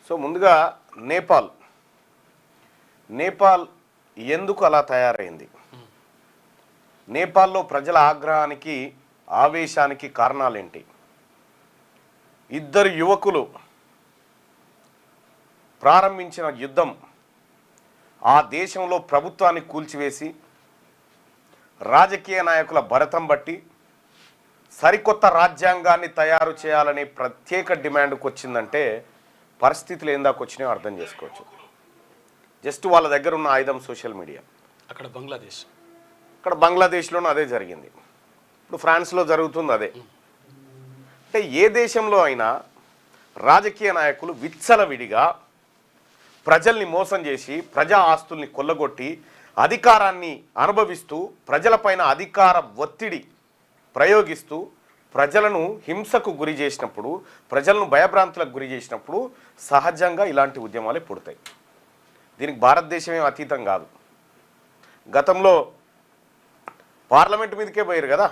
So ముందుగా నేపాల్ నేపాల్ ఎందుకు అలా తయారైంది? నేపాల్లో ప్రజల ఆగ్రహానికి ఆవేశానికి కారణాలేంటి? ఇద్దరు యువకులు ప్రారంభించిన యుద్ధం ఆ దేశంలో ప్రభుత్వాన్ని కూల్చివేసి రాజకీయ నాయకుల భరతం బట్టి సరికొత్త రాజ్యాంగాన్ని తయారు చేయాలనే ప్రత్యేక డిమాండ్కి వచ్చిందంటే పరిస్థితులు ఏం దాకా వచ్చినాయో అర్థం చేసుకోవచ్చు. జస్ట్ వాళ్ళ దగ్గర ఉన్న ఆయుధం సోషల్ మీడియా. అక్కడ బంగ్లాదేశ్లోనూ అదే జరిగింది, ఇప్పుడు ఫ్రాన్స్లో జరుగుతుంది అదే. అంటే ఏ దేశంలో అయినా రాజకీయ నాయకులు విచ్చలవిడిగా ప్రజల్ని మోసం చేసి ప్రజా ఆస్తుల్ని కొల్లగొట్టి అధికారాన్ని అనుభవిస్తూ ప్రజలపైన అధికార ఒత్తిడి ప్రయోగిస్తూ ప్రజలను హింసకు గురి చేసినప్పుడు, ప్రజలను భయభ్రాంతులకు గురి చేసినప్పుడు సహజంగా ఇలాంటి ఉద్యమాలే పుడతాయి. దీనికి భారతదేశమే అతీతం కాదు. గతంలో పార్లమెంట్ మీదకే పోయారు కదా,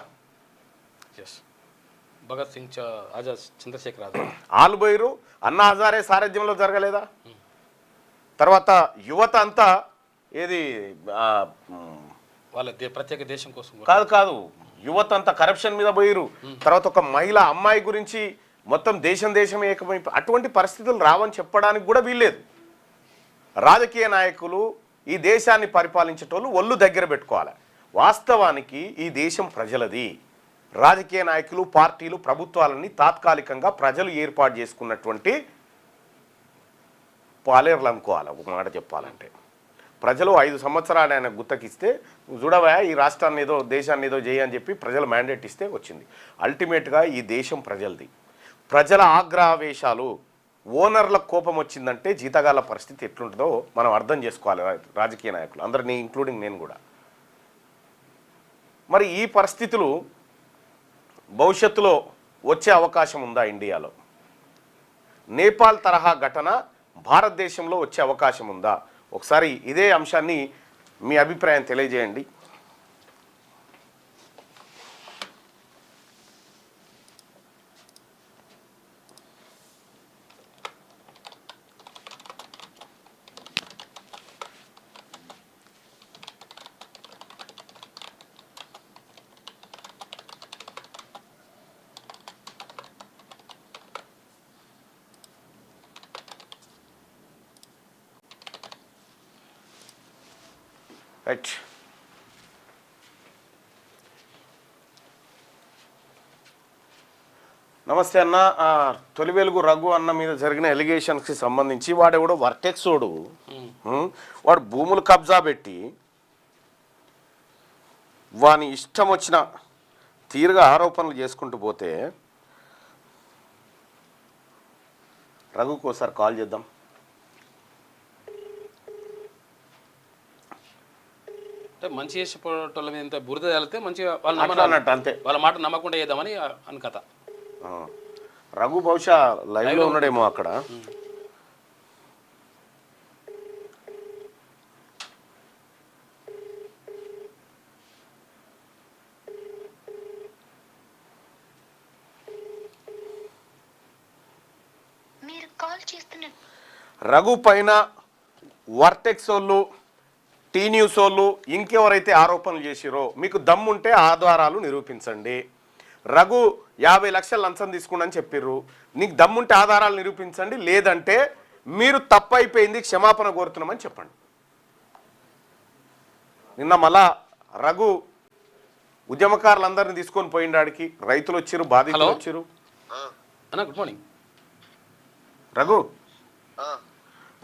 భగత్ సింగ్, ఆజాద్, చంద్రశేఖర్ ఆజాద్ వాళ్ళు పోయారు. అన్నా హజారే సారథ్యంలో జరగలేదా? తర్వాత యువత అంతా ఏది వాళ్ళ ప్రత్యేక దేశం కోసం కాదు యువత అంతా కరప్షన్ మీద పోయిరు. తర్వాత ఒక మహిళ అమ్మాయి గురించి మొత్తం దేశం ఏకమైపు అటువంటి పరిస్థితులు రావని చెప్పడానికి కూడా వీల్లేదు. రాజకీయ నాయకులు ఈ దేశాన్ని పరిపాలించేటోళ్ళు ఒళ్ళు దగ్గర పెట్టుకోవాలి. వాస్తవానికి ఈ దేశం ప్రజలది. రాజకీయ నాయకులు, పార్టీలు, ప్రభుత్వాలని తాత్కాలికంగా ప్రజలు ఏర్పాటు చేసుకున్నటువంటి పాలేర్లు అనుకోవాలి. ఒక మాట చెప్పాలంటే ప్రజలు 5 సంవత్సరాలు ఆయన గుత్తకిస్తే చూడవా ఈ రాష్ట్రాన్ని ఏదో దేశాన్ని ఏదో చేయని చెప్పి ప్రజలు మ్యాండేట్ ఇస్తే వచ్చింది. అల్టిమేట్గా ఈ దేశం ప్రజలది. ప్రజల ఆగ్రహావేశాలు, ఓనర్ల కోపం వచ్చిందంటే జీతగాళ్ళ పరిస్థితి ఎట్లుంటుందో మనం అర్థం చేసుకోవాలి. రాజకీయ నాయకులు అందరినీ ఇంక్లూడింగ్ నేను కూడా. మరి ఈ పరిస్థితులు భవిష్యత్తులో వచ్చే అవకాశం ఉందా? ఇండియాలో నేపాల్ తరహా ఘటన భారతదేశంలో వచ్చే అవకాశం ఉందా? ఒకసారి ఇదే అంశాన్ని మీ అభిప్రాయం తెలియజేయండి. రైట్. నమస్తే అన్న. తొలి వెలుగు రఘు అన్న మీద జరిగిన ఎలిగేషన్స్కి సంబంధించి వాడెవడో వర్టెక్సోడు వాడు భూములు కబ్జా పెట్టి వాని ఇష్టం వచ్చిన తీరుగా ఆరోపణలు చేసుకుంటూ పోతే రఘుకు ఒకసారి కాల్ చేద్దాం. అంటే మంచి చేసేటోళ్ళ మీద ఇంత బురద వెళ్తే మంచిగా వాళ్ళు అన్నట్టు అంతే, వాళ్ళ మాట నమ్మకుండా చేద్దామని అని కథ. రఘు బహుశా లైవ్లో ఉన్నాడేమో అక్కడ. రఘు పైన వర్టెక్స్ వాళ్ళు, టీ న్యూస్ వాళ్ళు, ఇంకెవరైతే ఆరోపణలు చేసిరో మీకు దమ్ముంటే ఆధారాలు నిరూపించండి. రఘు 50 లక్షలు లంచం తీసుకున్నాని చెప్పిర్రు, నీకు దమ్ముంటే ఆధారాలు నిరూపించండి, లేదంటే మీరు తప్పైపోయింది క్షమాపణ కోరుతున్నామని చెప్పండి. నిన్న మళ్ళా రఘు ఉద్యమకారులందరినీ తీసుకొని పోయిండాడికి, రైతులు వచ్చిరు, బాధితులు వచ్చిరు. గుడ్ మార్నింగ్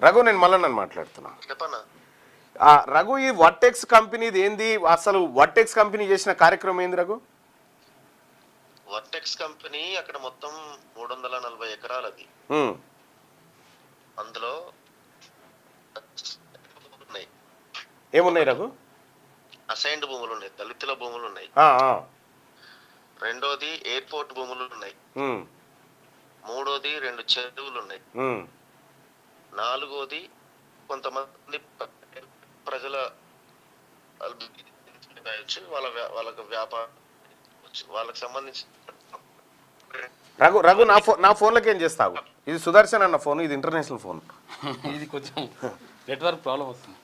రఘు, నేను మళ్ళీ నన్ను మాట్లాడుతున్నా. రఘు, ఈ వర్టెక్స్ కంపెనీది ఏంది అసలు? వర్టెక్స్ కంపెనీ చేసిన కార్యక్రమం ఏంది రఘు? వర్టెక్స్ కంపెనీ అక్కడ మొత్తం 340 ఎకరాలది. అందులో ఏమున్నాయి రఘు? అసైన్డ్ భూములు ఉన్నాయి, దళితుల భూములు ఉన్నాయి. రెండోది ఎయిర్పోర్ట్ భూములు ఉన్నాయి. మూడోది 2 చెరువులు ఉన్నాయి. నాలుగోది కొంతమంది ప్రజల వాళ్ళకి వ్యాపారం, వాళ్ళకి సంబంధించి రఘు నా ఫోన్లోకి ఏం చేస్తావు? ఇది సుదర్శన్ అన్న ఫోన్, ఇది ఇంటర్నేషనల్ ఫోన్. ఇది కొంచెం నెట్వర్క్ ప్రాబ్లం వస్తుంది.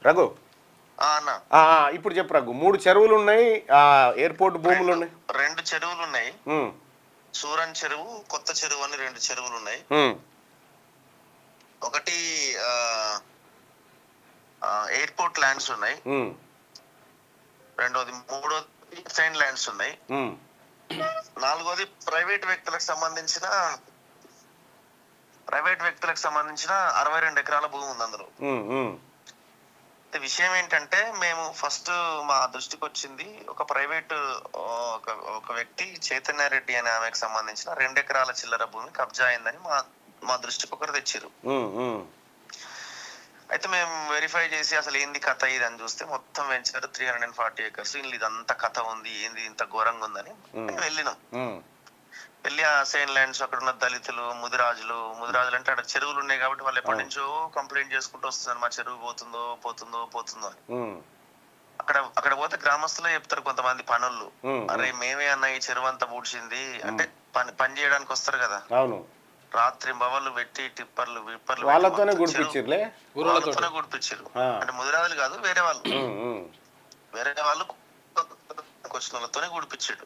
రఘు అన్న ఇప్పుడు చెప్పు రఘు. 3 చెరువులు ఉన్నాయి, ఎయిర్పోర్ట్ భూములు ఉన్నాయి. 2 చెరువులు ఉన్నాయి. సూరన్ చెరువు, కొత్త చెరువు అని 2 చెరువులు ఉన్నాయి. ఒకటి ఎయిర్పోర్ట్ ల్యాండ్స్ ఉన్నాయి. రెండోది, మూడోది సైన్ ల్యాండ్స్ ఉన్నాయి. నాలుగోది ప్రైవేట్ వ్యక్తులకు సంబంధించిన 62 ఎకరాల భూమి ఉంది అందులో. విషయం ఏంటంటే, మేము ఫస్ట్ మా దృష్టికి వచ్చింది ఒక ప్రైవేట్ ఒక వ్యక్తి చైతన్యారెడ్డి అనే ఆమెకు సంబంధించిన 2 ఎకరాల చిల్లర భూమి కబ్జా అయిందని మా దృష్టికి ఒకరు తెచ్చారు. అయితే మేము వెరిఫై చేసి అసలు ఏంది కథ ఇది అని చూస్తే మొత్తం వెంచర్ 340 acres, ఇదంతా కథ ఉంది, ఏంది ఇంత ఘోరంగా ఉందని వెళ్ళినాం. వెళ్ళి ఆ సైన్ ల్యాండ్స్, అక్కడ ఉన్న దళితులు, ముదిరాజులు అంటే అక్కడ చెరువులు ఉన్నాయి కాబట్టి వాళ్ళు ఎప్పటి నుంచో కంప్లైంట్ చేసుకుంటూ వస్తున్నారు, మా చెరువు పోతుందో అని. అక్కడ పోతే గ్రామస్తులే చెప్తారు కొంతమంది పనులు, అరే మేమే అన్న ఈ చెరువు అంతా పూడ్చింది అంటే పని చేయడానికి వస్తారు కదా, రాత్రి బవళ్ళు పెట్టి టిప్పర్లు వాళ్ళతోనే గుడిపించారు. అంటే ముదిరాజులు కాదు, వేరే వాళ్ళు వచ్చిన వాళ్ళతోనే గుడిపించాడు.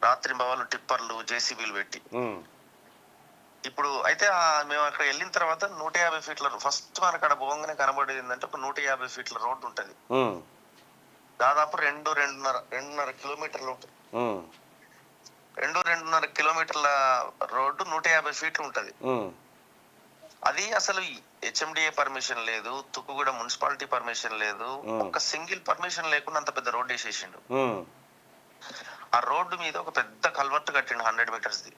రాత్రి బవళ్ళు టిప్పర్లు జేసీబీలు పెట్టి. ఇప్పుడు అయితే మేము అక్కడ వెళ్ళిన తర్వాత 150 ఫీట్ల ఫస్ట్ మనకు అక్కడ పోగానే కనబడేది ఏంటంటే ఒక 150 ఫీట్ల రోడ్డు ఉంటది. దాదాపు 2.5 కిలోమీటర్లు ఉంటుంది. 2.5 కిలోమీటర్ల రోడ్డు 150 ఫీట్లు ఉంటది. అది అసలు హెచ్ఎండిఏ పర్మిషన్ లేదు, తుక్కుగూడ మున్సిపాలిటీ పర్మిషన్ లేదు, ఒక సింగిల్ పర్మిషన్ లేకుండా అంత పెద్ద రోడ్డు వేసేసిండు. ఆ రోడ్డు మీద ఒక పెద్ద కల్వర్ట్ కట్టిండు 100 మీటర్స్ ది.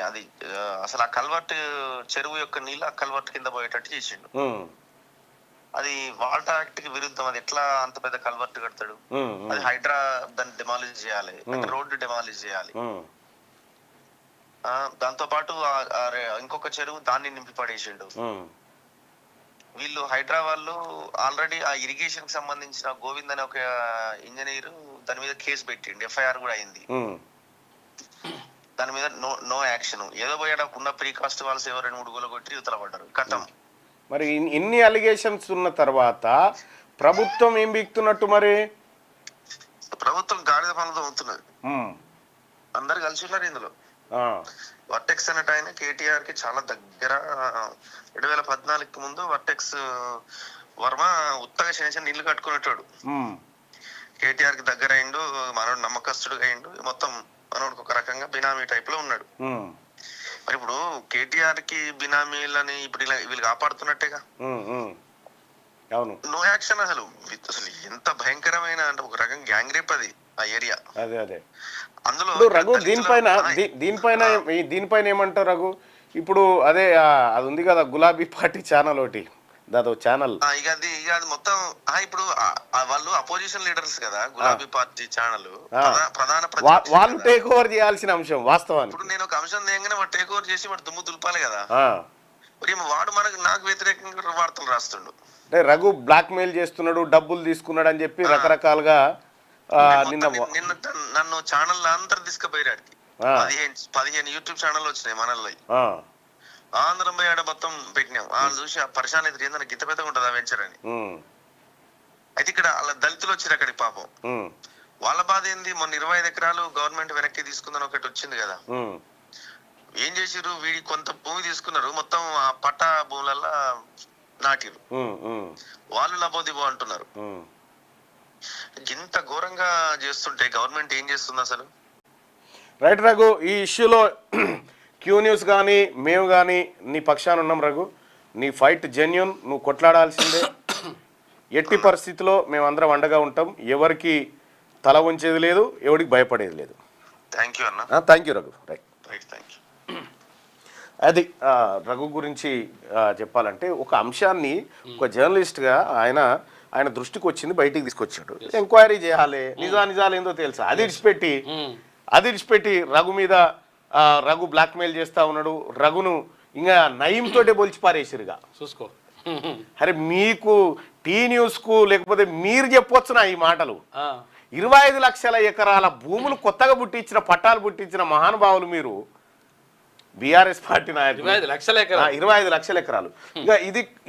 అది అసలు ఆ కల్వర్ట్ చెరువు యొక్క నీళ్ళు ఆ కల్వర్ట్ కింద పోయేటట్టు చేసిండు. అది వాటర్ యాక్ట్ కి విరుద్ధం. అది ఎట్లా అంత పెద్ద కల్వర్ట్ కడతాడు? అది హైడ్రా దాన్ని డెమాలిష్ చేయాలి, రోడ్డు డెమాలిష్ చేయాలి. దాంతో పాటు ఇంకొక చెరువు దాన్ని నింపి పడేసిండు. వీళ్ళు హైడ్రా వాళ్ళు ఆల్రెడీ ఆ ఇరిగేషన్ కి సంబంధించిన గోవింద్ అనే ఒక ఇంజనీర్ దాని మీద కేసు పెట్టిండు, ఎఫ్ఐఆర్ కూడా అయింది. దాని మీద నో యాక్షన్. ఏదో పోయాడు ఉన్న ప్రీకాస్ట్ వాళ్ళస్ ఎవరు 2-3 గోలు కొట్టి యువతల పడ్డారు, కథం. మరి ఇన్ని అలిగేషన్స్ ఉన్న తర్వాత ప్రభుత్వం ఏం బిక్తున్నట్టు? మరి ప్రభుత్వం గాడిద పనులతో అవుతున్నది. అందరు కలిసి ఉన్నారు ఇందులో. వర్టెక్స్ అన్నట్టు ఆయన కేటీఆర్ కి చాలా దగ్గర. 2014 ముందు వర్టెక్స్ వర్మ ఉత్తగా చిన్న ఇల్లు కట్టుకునేటోడు. కేటీఆర్ కి దగ్గర అయిండు, మనోడు నమ్మకస్తుడుగా అయిండు, మొత్తం మనోడికి ఒక రకంగా బినామీ టైప్ లో ఉన్నాడు. మరి ఇప్పుడు కేటీఆర్ కి బినామీలని ఇప్పుడు వీళ్ళు కాపాడుతున్నట్టేగా. No action. అసలు ఎంత భయంకరమైన అంటే ఒక రకం గ్యాంగ్ రేప్ అది ఆ ఏరియా. అందులో రఘు దీనిపైన ఏమంటారు రఘు? ఇప్పుడు అదే అది ఉంది కదా గులాబీ పార్టీ ఛానల్ ఒకటి, దాదో ఛానల్. ఇక అది మొత్తం ఇప్పుడు వాళ్ళు అపోజిషన్ లీడర్స్ కదా, గులాబీ పార్టీ ఛానల్ ప్రధాన వాళ్ళు టేక్ ఓవర్ చేయాల్సిన అంశం వాస్తవానికి. ఇప్పుడు నేను ఒక అంశం దేగానే వాడు టేక్ ఓవర్ చేసి వాడు దుమ్ము దులపాలి కదా. వాడు నాకు వ్యతిరేకంగా వార్తలు రాస్తుండు. అంటే రఘు బ్లాక్ మెయిల్ చేస్తున్నాడు, డబ్బులు తీసుకున్నాడు అని చెప్పి రకరకాలుగా నిన్న నన్ను ఛానల్ అందరు తీసుకుపోయాడు. 15 యూట్యూబ్ ఛానల్ వచ్చినాయి మనల్లో. ఆంధ్రం పోయాడ మొత్తం పెట్టినాం. వాళ్ళు చూసి ఆ పరిశాన్ అయితే ఏందన్నా గిత్త పెద్దగా ఉంటది ఆ వెంచర్ అని. అయితే ఇక్కడ అలా దళితులు వచ్చారు అక్కడికి పాపం. వాళ్ళ బాధ ఏంది, మొన్న 25 ఎకరాలు గవర్నమెంట్ వెనక్కి తీసుకుందని ఒకటి వచ్చింది కదా. ఏం చేసిరు, వీడి కొంత భూమి తీసుకున్నారు, మొత్తం ఆ పట్టా భూములల్లా నాటిరు. వాళ్ళు లబోదిబో అంటున్నారు. ఇంత ఘోరంగా చేస్తుంటే గవర్నమెంట్ ఏం చేస్తుంది అసలు? రైట్ రఘు, ఈ ఇష్యూలో క్యూ న్యూస్ కానీ మేము కానీ నీ పక్షాన ఉన్నాం రఘు. నీ ఫైట్ జెన్యూన్, నువ్వు కొట్లాడాల్సిందే. ఎట్టి పరిస్థితిలో మేమందరం అండగా ఉంటాం. ఎవరికి తల ఉంచేది లేదు, ఎవరికి భయపడేది లేదు. థ్యాంక్ యూ అన్న. Thank you Raghu. Right. Thank you. అది రఘు గురించి చెప్పాలంటే ఒక అంశాన్ని ఒక జర్నలిస్ట్గా ఆయన దృష్టికి వచ్చింది, బయటికి తీసుకొచ్చాడు. ఎంక్వైరీ చేయాలి, నిజాలు ఏందో తెలుసా, అది ఇడిచిపెట్టి రఘు మీద రఘు బ్లాక్మెయిల్ చేస్తా ఉన్నాడు. రఘును ఇంకా నయంతోటే బొలిచి పారేసిరుగా చూసుకో. అరే మీకు టీ న్యూస్కు లేకపోతే మీరు చెప్పొచ్చునా ఈ మాటలు? 25 లక్షల ఎకరాల భూములు కొత్తగా పుట్టించిన పట్టాలు పుట్టించిన మహానుభావులు మీరు, బీఆర్ఎస్ పార్టీ నాయకులు. 25 లక్షల ఎకరాలు. ఇక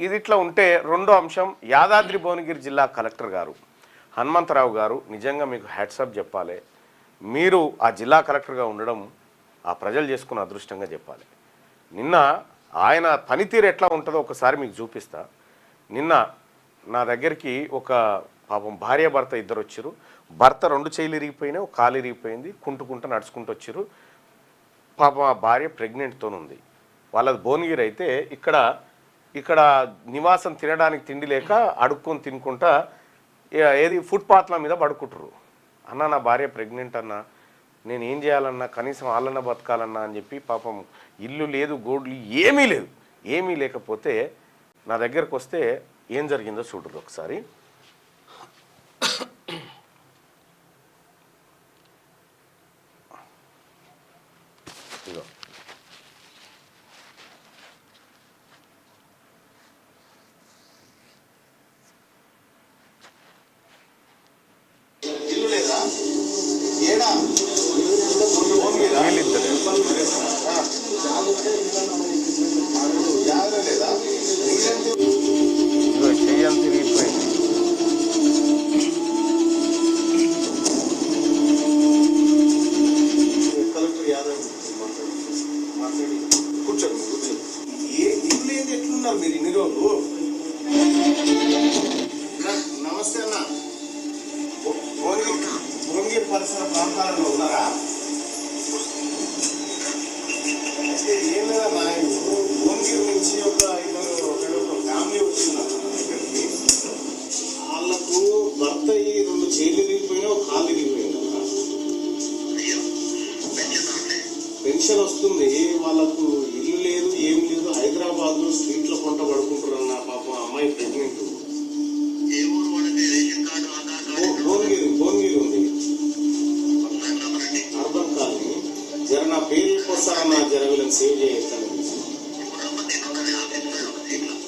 ఇది ఇట్లా ఉంటే రెండో అంశం, యాదాద్రి భువనగిరి జిల్లా కలెక్టర్ గారు హనుమంతరావు గారు నిజంగా మీకు హ్యాట్సాప్ చెప్పాలి. మీరు ఆ జిల్లా కలెక్టర్గా ఉండడం ఆ ప్రజలు చేసుకున్న అదృష్టంగా చెప్పాలి. నిన్న ఆయన పనితీరు ఎట్లా ఉంటుందో ఒకసారి మీకు చూపిస్తా. నిన్న నా దగ్గరికి ఒక పాపం భార్య భర్త ఇద్దరు వచ్చారు. భర్త 2 చేతులు ఇరిగిపోయినాయి, ఒక కాలు ఇరిగిపోయింది, కుంటుకుంటూ నడుచుకుంటూ వచ్చారు. పాపం ఆ భార్య ప్రెగ్నెంట్తో ఉంది. వాళ్ళది భువనగిరి అయితే ఇక్కడ నివాసం తినడానికి తిండి లేక అడుక్కొని తినుకుంటా ఏది ఫుట్పాత్ల మీద పడుకుంటారు. అన్న నా భార్య ప్రెగ్నెంట్ అన్న, నేను ఏం చేయాలన్నా కనీసం వాళ్ళన్న బతకాలన్నా అని చెప్పి పాపం ఇల్లు లేదు, గోడ్లు ఏమీ లేకపోతే నా దగ్గరకు వస్తే ఏం జరిగిందో చూడరు ఒకసారి. ఇదో చెయ్యం తిరిగిపోయింది. కూర్చోండి. ఏ ఇల్లు ఏది ఎట్లున్నారు మీరు ఇన్ని రోజులు? నమస్తే అన్న. భువనగిరి పరిసర ప్రాంతాలలో ఉన్నారా? అయితే ఏం లేదన్నా, భువనగిరి నుంచి ఒక ఫ్యామిలీ వచ్చిందన్న దగ్గరికి. వాళ్ళకు భర్త 2 చేతులు ఇరిగిపోయినా, ఒక కాలు ఇరిగిపోయిందన్న. పెన్షన్ వస్తుంది, వాళ్ళకు ఇల్లు లేదు, ఏం లేదు. హైదరాబాద్ లో స్ట్రీట్ లో కొంట పడుకుంటారన్న. పాపం అమ్మాయి ప్రెగ్నెంట్. భువనగిరి ఉంది, అర్బన్ కాలనీ. జర నా పేరు వస్తారన్న, జర వీళ్ళని సేవ్ చేయొచ్చండి.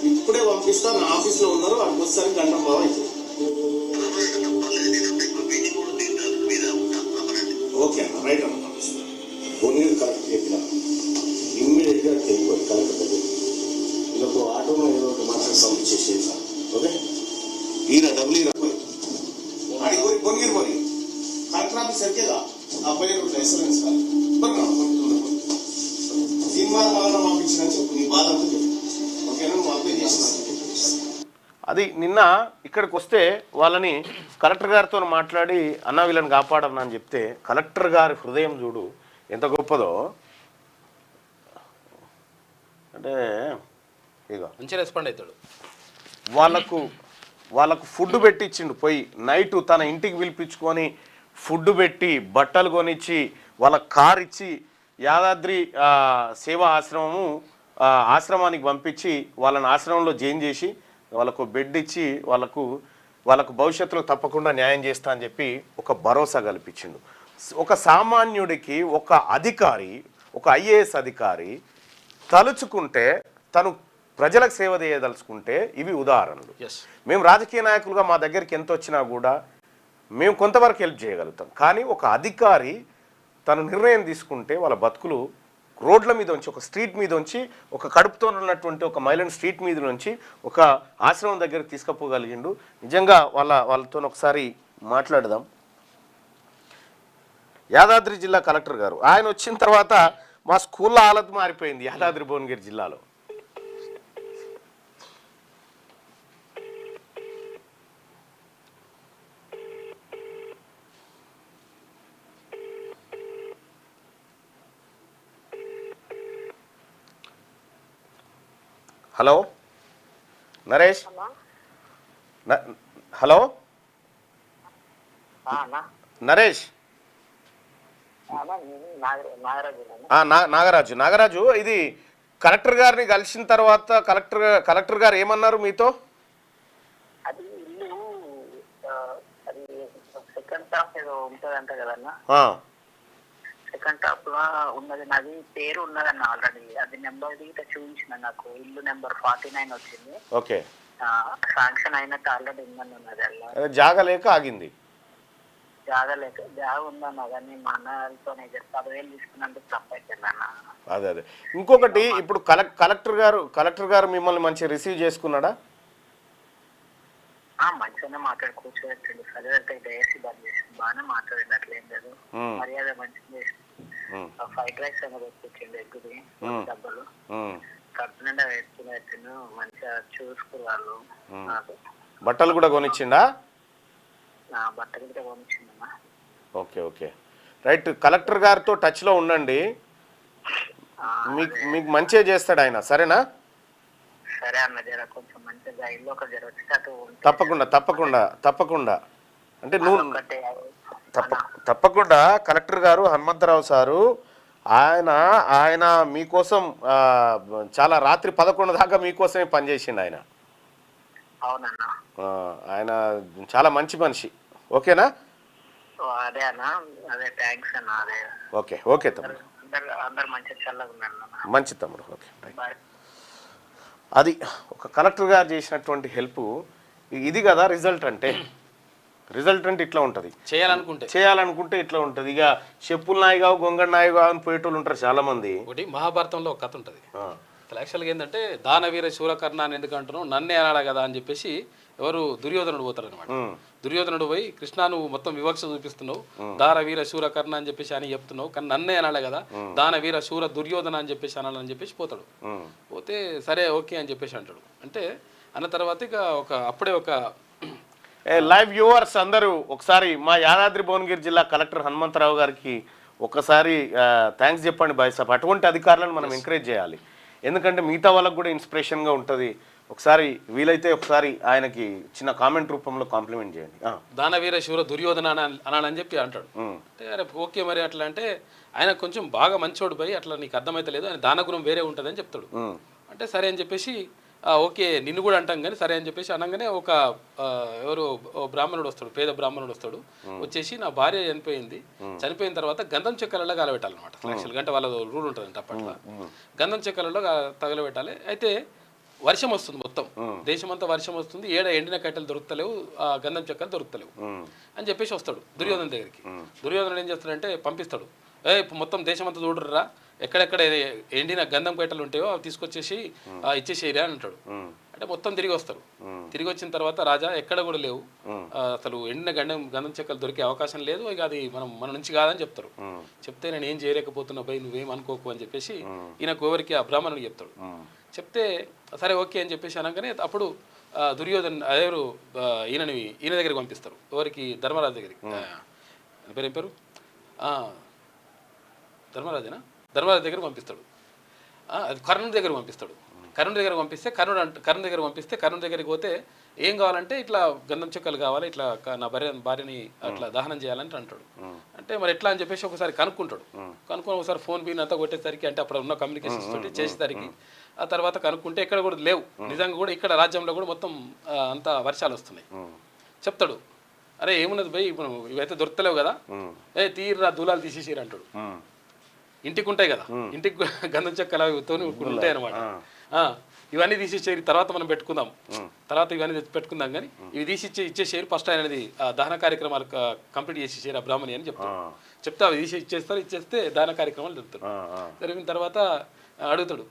ఇప్పుడే పంపిస్తా, నా ఆఫీస్ లో ఉన్నారు, అక్కడికి వస్తారు గంట బాగా అవుతుంది. ఓకే అన్న, రైట్ అన్న, పంపిస్తా. భువనగిరి కలెక్టర్ చెప్పిన ఇమ్మీడియట్ గా వెళ్ళిపోయి కలెక్టర్ దగ్గర వీళ్ళకు ఆటోలో ఏదో ఒకటి మాత్రం పంపించేసి. ఓకే, ఈయన డబ్బులు ఈయనపోయి అడిగిపోయి భువనగిరి పోయి కలెక్టర్ ఆఫీస్ సరికేదా అబ్బాయి ఎక్సలెన్స్ కాదు సినిమా బాగా పంపించిన చెప్పు, నీ బాధ అంతా చెప్పు. ఓకేనా, నువ్వు అప్లై చేస్తున్నాను. అది నిన్న ఇక్కడికి వస్తే వాళ్ళని కలెక్టర్ గారితో మాట్లాడి అన్న వీళ్ళని కాపాడన్నా అని చెప్తే కలెక్టర్ గారి హృదయం చూడు ఎంత గొప్పదో. అంటే ఇక మంచి రెస్పాండ్ అవుతాడు. వాళ్ళకు ఫుడ్ పెట్టి ఇచ్చిండు. పోయి నైటు తన ఇంటికి పిలిపించుకొని ఫుడ్ పెట్టి బట్టలు కొనిచ్చి వాళ్ళ కార్ ఇచ్చి యాదాద్రి సేవా ఆశ్రమానికి పంపించి వాళ్ళని ఆశ్రమంలో జాయిన్ చేసి వాళ్ళకు బెడ్ ఇచ్చి వాళ్ళకు భవిష్యత్తులో తప్పకుండా న్యాయం చేస్తా అని చెప్పి ఒక భరోసా కల్పించిండు. ఒక సామాన్యుడికి ఒక అధికారి, ఒక ఐఏఎస్ అధికారి తలుచుకుంటే తను ప్రజలకు సేవ చేయదలుచుకుంటే ఇవి ఉదాహరణలు. మేము రాజకీయ నాయకులుగా మా దగ్గరికి ఎంత వచ్చినా కూడా మేము కొంతవరకు హెల్ప్ చేయగలుగుతాం. కానీ ఒక అధికారి తను నిర్ణయం తీసుకుంటే వాళ్ళ బతుకులు రోడ్ల మీద ఉంచి, ఒక స్ట్రీట్ మీద ఉంచి, ఒక కడుపుతో ఉన్నటువంటి ఒక మహిళను స్ట్రీట్ మీద నుంచి ఒక ఆశ్రమం దగ్గరికి తీసుకుపోగలిగిండు. నిజంగా వాళ్ళతో ఒకసారి మాట్లాడదాం. యాదాద్రి జిల్లా కలెక్టర్ గారు ఆయన వచ్చిన తర్వాత మా స్కూల్లో హాలత్ మారిపోయింది యాదాద్రి భువనగిరి జిల్లాలో. హలో నరేష్, హలో నరేష్, నాగరాజు ఇది కలెక్టర్ గారిని కలిసిన తర్వాత కలెక్టర్ గారు ఏమన్నారు మీతో? అది ఇల్లు అది సెకండ్ హాఫ్ ఏదో ఉంటుందంట కదన్నా. సెకండ్ టాప్ లో ఉన్నది నాది పేరు ఉన్నదన్న ఆల్రెడీ. అది నెంబర్ దిగితే చూపించిన నాకు ఇల్లు నెంబర్ 49 వచ్చింది. ఓకే, శాంక్షన్ అయినట్టు ఆల్రెడీ ఉందని ఉన్నది. అలా జాగా లేక ఆగింది. జాగ ఉందన్న కానీ మా అన్నతో 10,000 తీసుకున్నందుకు తప్పైపోయింది అన్న. అదే ఇంకొకటి, ఇప్పుడు కలెక్టర్ గారు మిమ్మల్ని మంచిగా రిసీవ్ చేసుకున్నాడా? మంచిగానే మాట్లాడి కూర్చోబెట్టండి. చదివితే డైరెక్ట్ బంద్ చేసి బాగానే మాట్లాడండి, అట్లేం లేదు. మర్యాద మంచిగా చేసి ఫ్రైడ్ రైస్ అనేది వచ్చి ఎగ్గుది డబ్బులు కడుపు నిండా వేసుకుని పెట్టిండు. మంచిగా చూసుకురు వాళ్ళు. నాకు బట్టలు కూడా కొనిచ్చిండా? బట్టలు కూడా కొనిచ్చిందమ్మా. Okay okay, right. కలెక్టర్ గారితో టచ్లో ఉండండి, మీకు మంచిగా చేస్తాడు ఆయన, సరేనా? సరే అన్న, జర కొంచెం మంచిగా ఇల్లు ఒక జర వచ్చేటట్టు తప్పకుండా అంటే నువ్వు తప్పకుండా కలెక్టర్ గారు హనుమంతరావు సారు ఆయన మీకోసం చాలా రాత్రి 11 దాకా మీకోసమే పనిచేసిండు ఆయన. అవునన్నా, ఆయన చాలా మంచి మనిషి. ఓకేనా? అదే అన్న, అదే థ్యాంక్స్ అన్న. అదే ఓకే తమ్ముడు, అందరు మంచిగా చల్లగా ఉన్నారు. మంచి తమ్ముడు. ఓకే, అది ఒక కలెక్టర్ గారు చేసినటువంటి హెల్ప్. ఇది కదా రిజల్ట్ అంటే ఇట్లా ఉంటుంది. చేయాలనుకుంటే ఇట్లా ఉంటుంది. ఇక చెప్పులు నాయగావు గొంగళ నాయగావు అని పోయేటోళ్ళు ఉంటారు చాలా మంది. ఒకటి మహాభారతంలో ఒక కథ ఉంటుంది. యాక్చువల్గా ఏంటంటే దానవీర శూరకర్ణ అని ఎందుకు అంటున్నావు, నన్నే అనాలా కదా అని చెప్పేసి ఎవరు దుర్యోధనుడు పోతారు అనమాట. దుర్యోధనుడు పోయి కృష్ణ నువ్వు మొత్తం వివక్ష చూపిస్తున్నావు, దానవీర శూరకర్ణ అని చెప్పేసి అని చెప్తున్నావు, కానీ నన్నే అనాలి కదా, దానవీర శూర దుర్యోధన అని చెప్పేసి అనాలని చెప్పేసి పోతాడు. పోతే సరే ఓకే అని చెప్పేసి అంటాడు. అంటే అన్న తర్వాత ఇక అప్పుడే ఒక లైవ్ వ్యూవర్స్ అందరూ ఒకసారి మా యాదాద్రి భువనగిరి జిల్లా కలెక్టర్ హనుమంతరావు గారికి ఒకసారి థ్యాంక్స్ చెప్పండి బాయ్ సాబ్. అటువంటి అధికారులను మనం ఎంకరేజ్ చేయాలి, ఎందుకంటే మిగతా వాళ్ళకు కూడా ఇన్స్పిరేషన్గా ఉంటుంది. ఒకసారి వీలైతే ఒకసారి ఆయనకి చిన్న కామెంట్ రూపంలో కాంప్లిమెంట్ చేయండి. దానవీర శూర దుర్యోధన అనాలని చెప్పి అంటాడు. అంటే అరే ఓకే మరి అట్లా అంటే ఆయన కొంచెం బాగా మంచోడు పోయి అట్లా నీకు అర్థమైతే లేదు, ఆయన దానగుణం వేరే ఉంటుంది అని చెప్తాడు. అంటే సరే అని చెప్పేసి ఓకే నిన్ను కూడా అంటాం కానీ సరే అని చెప్పేసి అనగానే ఒక ఎవరు బ్రాహ్మణుడు వస్తాడు, పేద బ్రాహ్మణుడు వస్తాడు. వచ్చేసి నా భార్య చనిపోయిన తర్వాత గంధం చెక్కలలో కాలబెట్టాలన్నమాట. యాక్చువల్గా అంటే వాళ్ళ రూల్ ఉంటుందంట అప్పట్లో. గంధం చెక్కలలో తగలబెట్టాలి. అయితే వర్షం వస్తుంది, మొత్తం దేశమంతా వర్షం వస్తుంది, ఎండిన కట్టెలు దొరుకుతలేవు, గంధం చెక్కలు దొరుకుతలేవు అని చెప్పేసి వస్తాడు దుర్యోధన దగ్గరికి. దుర్యోధనుడు ఏం చేస్తాడంటే పంపిస్తాడు, మొత్తం దేశమంతా చూడరా, ఎక్కడెక్కడ ఎండిన గంధం కట్టెలు ఉంటాయో అవి తీసుకొచ్చేసి ఇచ్చేసేయరా అని అంటాడు. అంటే మొత్తం తిరిగి వస్తారు. తిరిగి వచ్చిన తర్వాత రాజా ఎక్కడ కూడా లేవు, అసలు ఎండిన గంధం చెక్కలు దొరికే అవకాశం లేదు, ఇక అది మన నుంచి కాదని చెప్తారు. చెప్తే నేను ఏం చేయలేకపోతున్నా భయ్, నువ్వేం అనుకోకు అని చెప్పేసి ఈయనకు ఎవరికి ఆ బ్రాహ్మణుడికి చెప్తాడు. చెప్తే సరే ఓకే అని చెప్పేసి అనగానే అప్పుడు దుర్యోధన అదేరు ఈయన దగ్గరికి పంపిస్తారు. ఎవరికి? ధర్మరాజు దగ్గరికి. ఏం పేరు? ధర్మరాజు దగ్గర పంపిస్తాడు. కర్ణుడి దగ్గర పంపిస్తాడు. కర్ణుడి దగ్గర పంపిస్తే కర్ణుడి దగ్గరికి పోతే ఏం కావాలంటే ఇట్లా గంధం చెక్కలు కావాలి, ఇట్లా నా భార్యని అట్లా దహనం చేయాలని అంటాడు. అంటే మరి ఎట్లా అని చెప్పేసి ఒకసారి కనుక్కుంటాడు. కనుక్కొని ఒకసారి ఫోన్ బిన్ అంతా కొట్టేసరికి, అంటే అప్పుడు ఉన్న కమ్యూనికేషన్స్ తోటి చేసేసరికి ఆ తర్వాత కనుక్కుంటే ఎక్కడ కూడా లేవు. నిజంగా కూడా ఇక్కడ రాజ్యంలో కూడా మొత్తం అంతా వర్షాలు వస్తున్నాయి. చెప్తాడు, అరే ఏమున్నది భయ్, ఇప్పుడు ఇవైతే దొరకలేవు కదా, తీరా దూలాలు తీసేసారు అంటాడు. ఇంటికి ఉంటాయి కదా, ఇంటికి గంధం చెక్కలు ఉంటాయి అనమాట. ఇవన్నీ తీసిచ్చేరి తర్వాత మనం పెట్టుకుందాం, తర్వాత ఇవన్నీ పెట్టుకుందాం, కానీ ఇవి ఇచ్చేసేరు ఫస్ట్ అనేది దహన కార్యక్రమాలు కంప్లీట్ చేసేసారు ఆ బ్రాహ్మణి అని చెప్తే అవి ఇచ్చేస్తే దహన కార్యక్రమాలు జరుగుతారు. జరిగిన తర్వాత అడుగుతాడు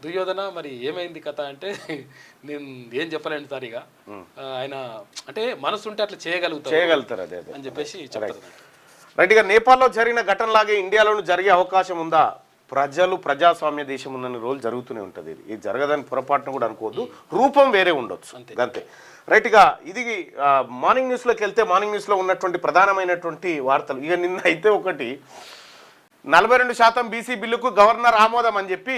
దుర్యోధన మరి ఏమైంది కథ అంటే, నేను ఏం చెప్పలేను సార్, ఇక ఆయన అంటే మనసు ఉంటే అట్లా చేయగలుగుతారు అని చెప్పేసి చెప్తారు. రైట్గా నేపాల్లో జరిగిన ఘటనలాగే ఇండియాలోనూ జరిగే అవకాశం ఉందా? ప్రజాస్వామ్య దేశం ఉందని రోజు జరుగుతూనే ఉంటుంది. ఇది జరగదని పొరపాటును కూడా అనుకోవద్దు, రూపం వేరే ఉండొచ్చు అంతే. రైట్గా ఇది మార్నింగ్ న్యూస్లోకి వెళ్తే మార్నింగ్ న్యూస్లో ఉన్నటువంటి ప్రధానమైనటువంటి వార్తలు. ఇక నిన్న అయితే ఒకటి 42% బీసీ బిల్లుకు గవర్నర్ ఆమోదం అని చెప్పి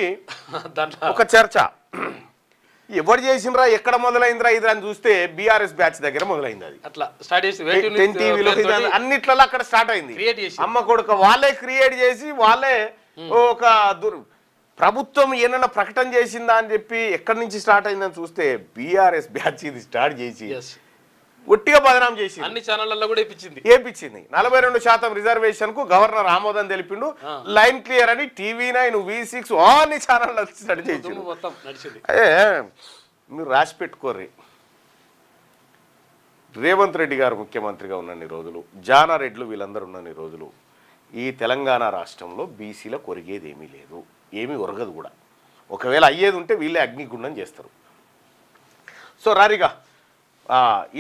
ఒక చర్చ. ఎవరు చేసినరా, ఎక్కడ మొదలైందిరా ఇది అని చూస్తే బీఆర్ఎస్ బ్యాచ్ దగ్గర మొదలైంది. అది అట్లా స్టార్ట్ చేసి అన్నిట్లలో అక్కడ స్టార్ట్ అయింది. అమ్మ కొడుకు వాళ్ళే క్రియేట్ చేసి వాళ్ళే ఒక ప్రభుత్వం ఏమన్నా ప్రకటన చేసిందా అని చెప్పి ఎక్కడి నుంచి స్టార్ట్ అయిందని చూస్తే బీఆర్ఎస్ బ్యాచ్ ఇది స్టార్ట్ చేసి ఒట్టిగా బదనాం చేసి అన్ని ఛానళ్లలో కూడా ఇప్పించింది. ఏపించింది. 42% రిజర్వేషన్ కు గవర్నర్ ఆమోదం తెలిపిండు. లైన్ క్లియర్ అని TV9 V6 అన్ని ఛానల్ చేసిండు. మొత్తం నడిచింది. అదే మీరు రాసి పెట్టుకోర్రి. రేవంత్ రెడ్డి గారు ముఖ్యమంత్రిగా ఉన్నన్ని రోజులు, జానారెడ్లు వీళ్ళందరూ ఉన్నన్ని రోజులు ఈ తెలంగాణ రాష్ట్రంలో బీసీల కొరిగేది ఏమీ లేదు, ఏమీ ఒరగదు కూడా. ఒకవేళ అయ్యేది ఉంటే వీళ్ళే అగ్నిగుండం చేస్తారు. సో రారిగా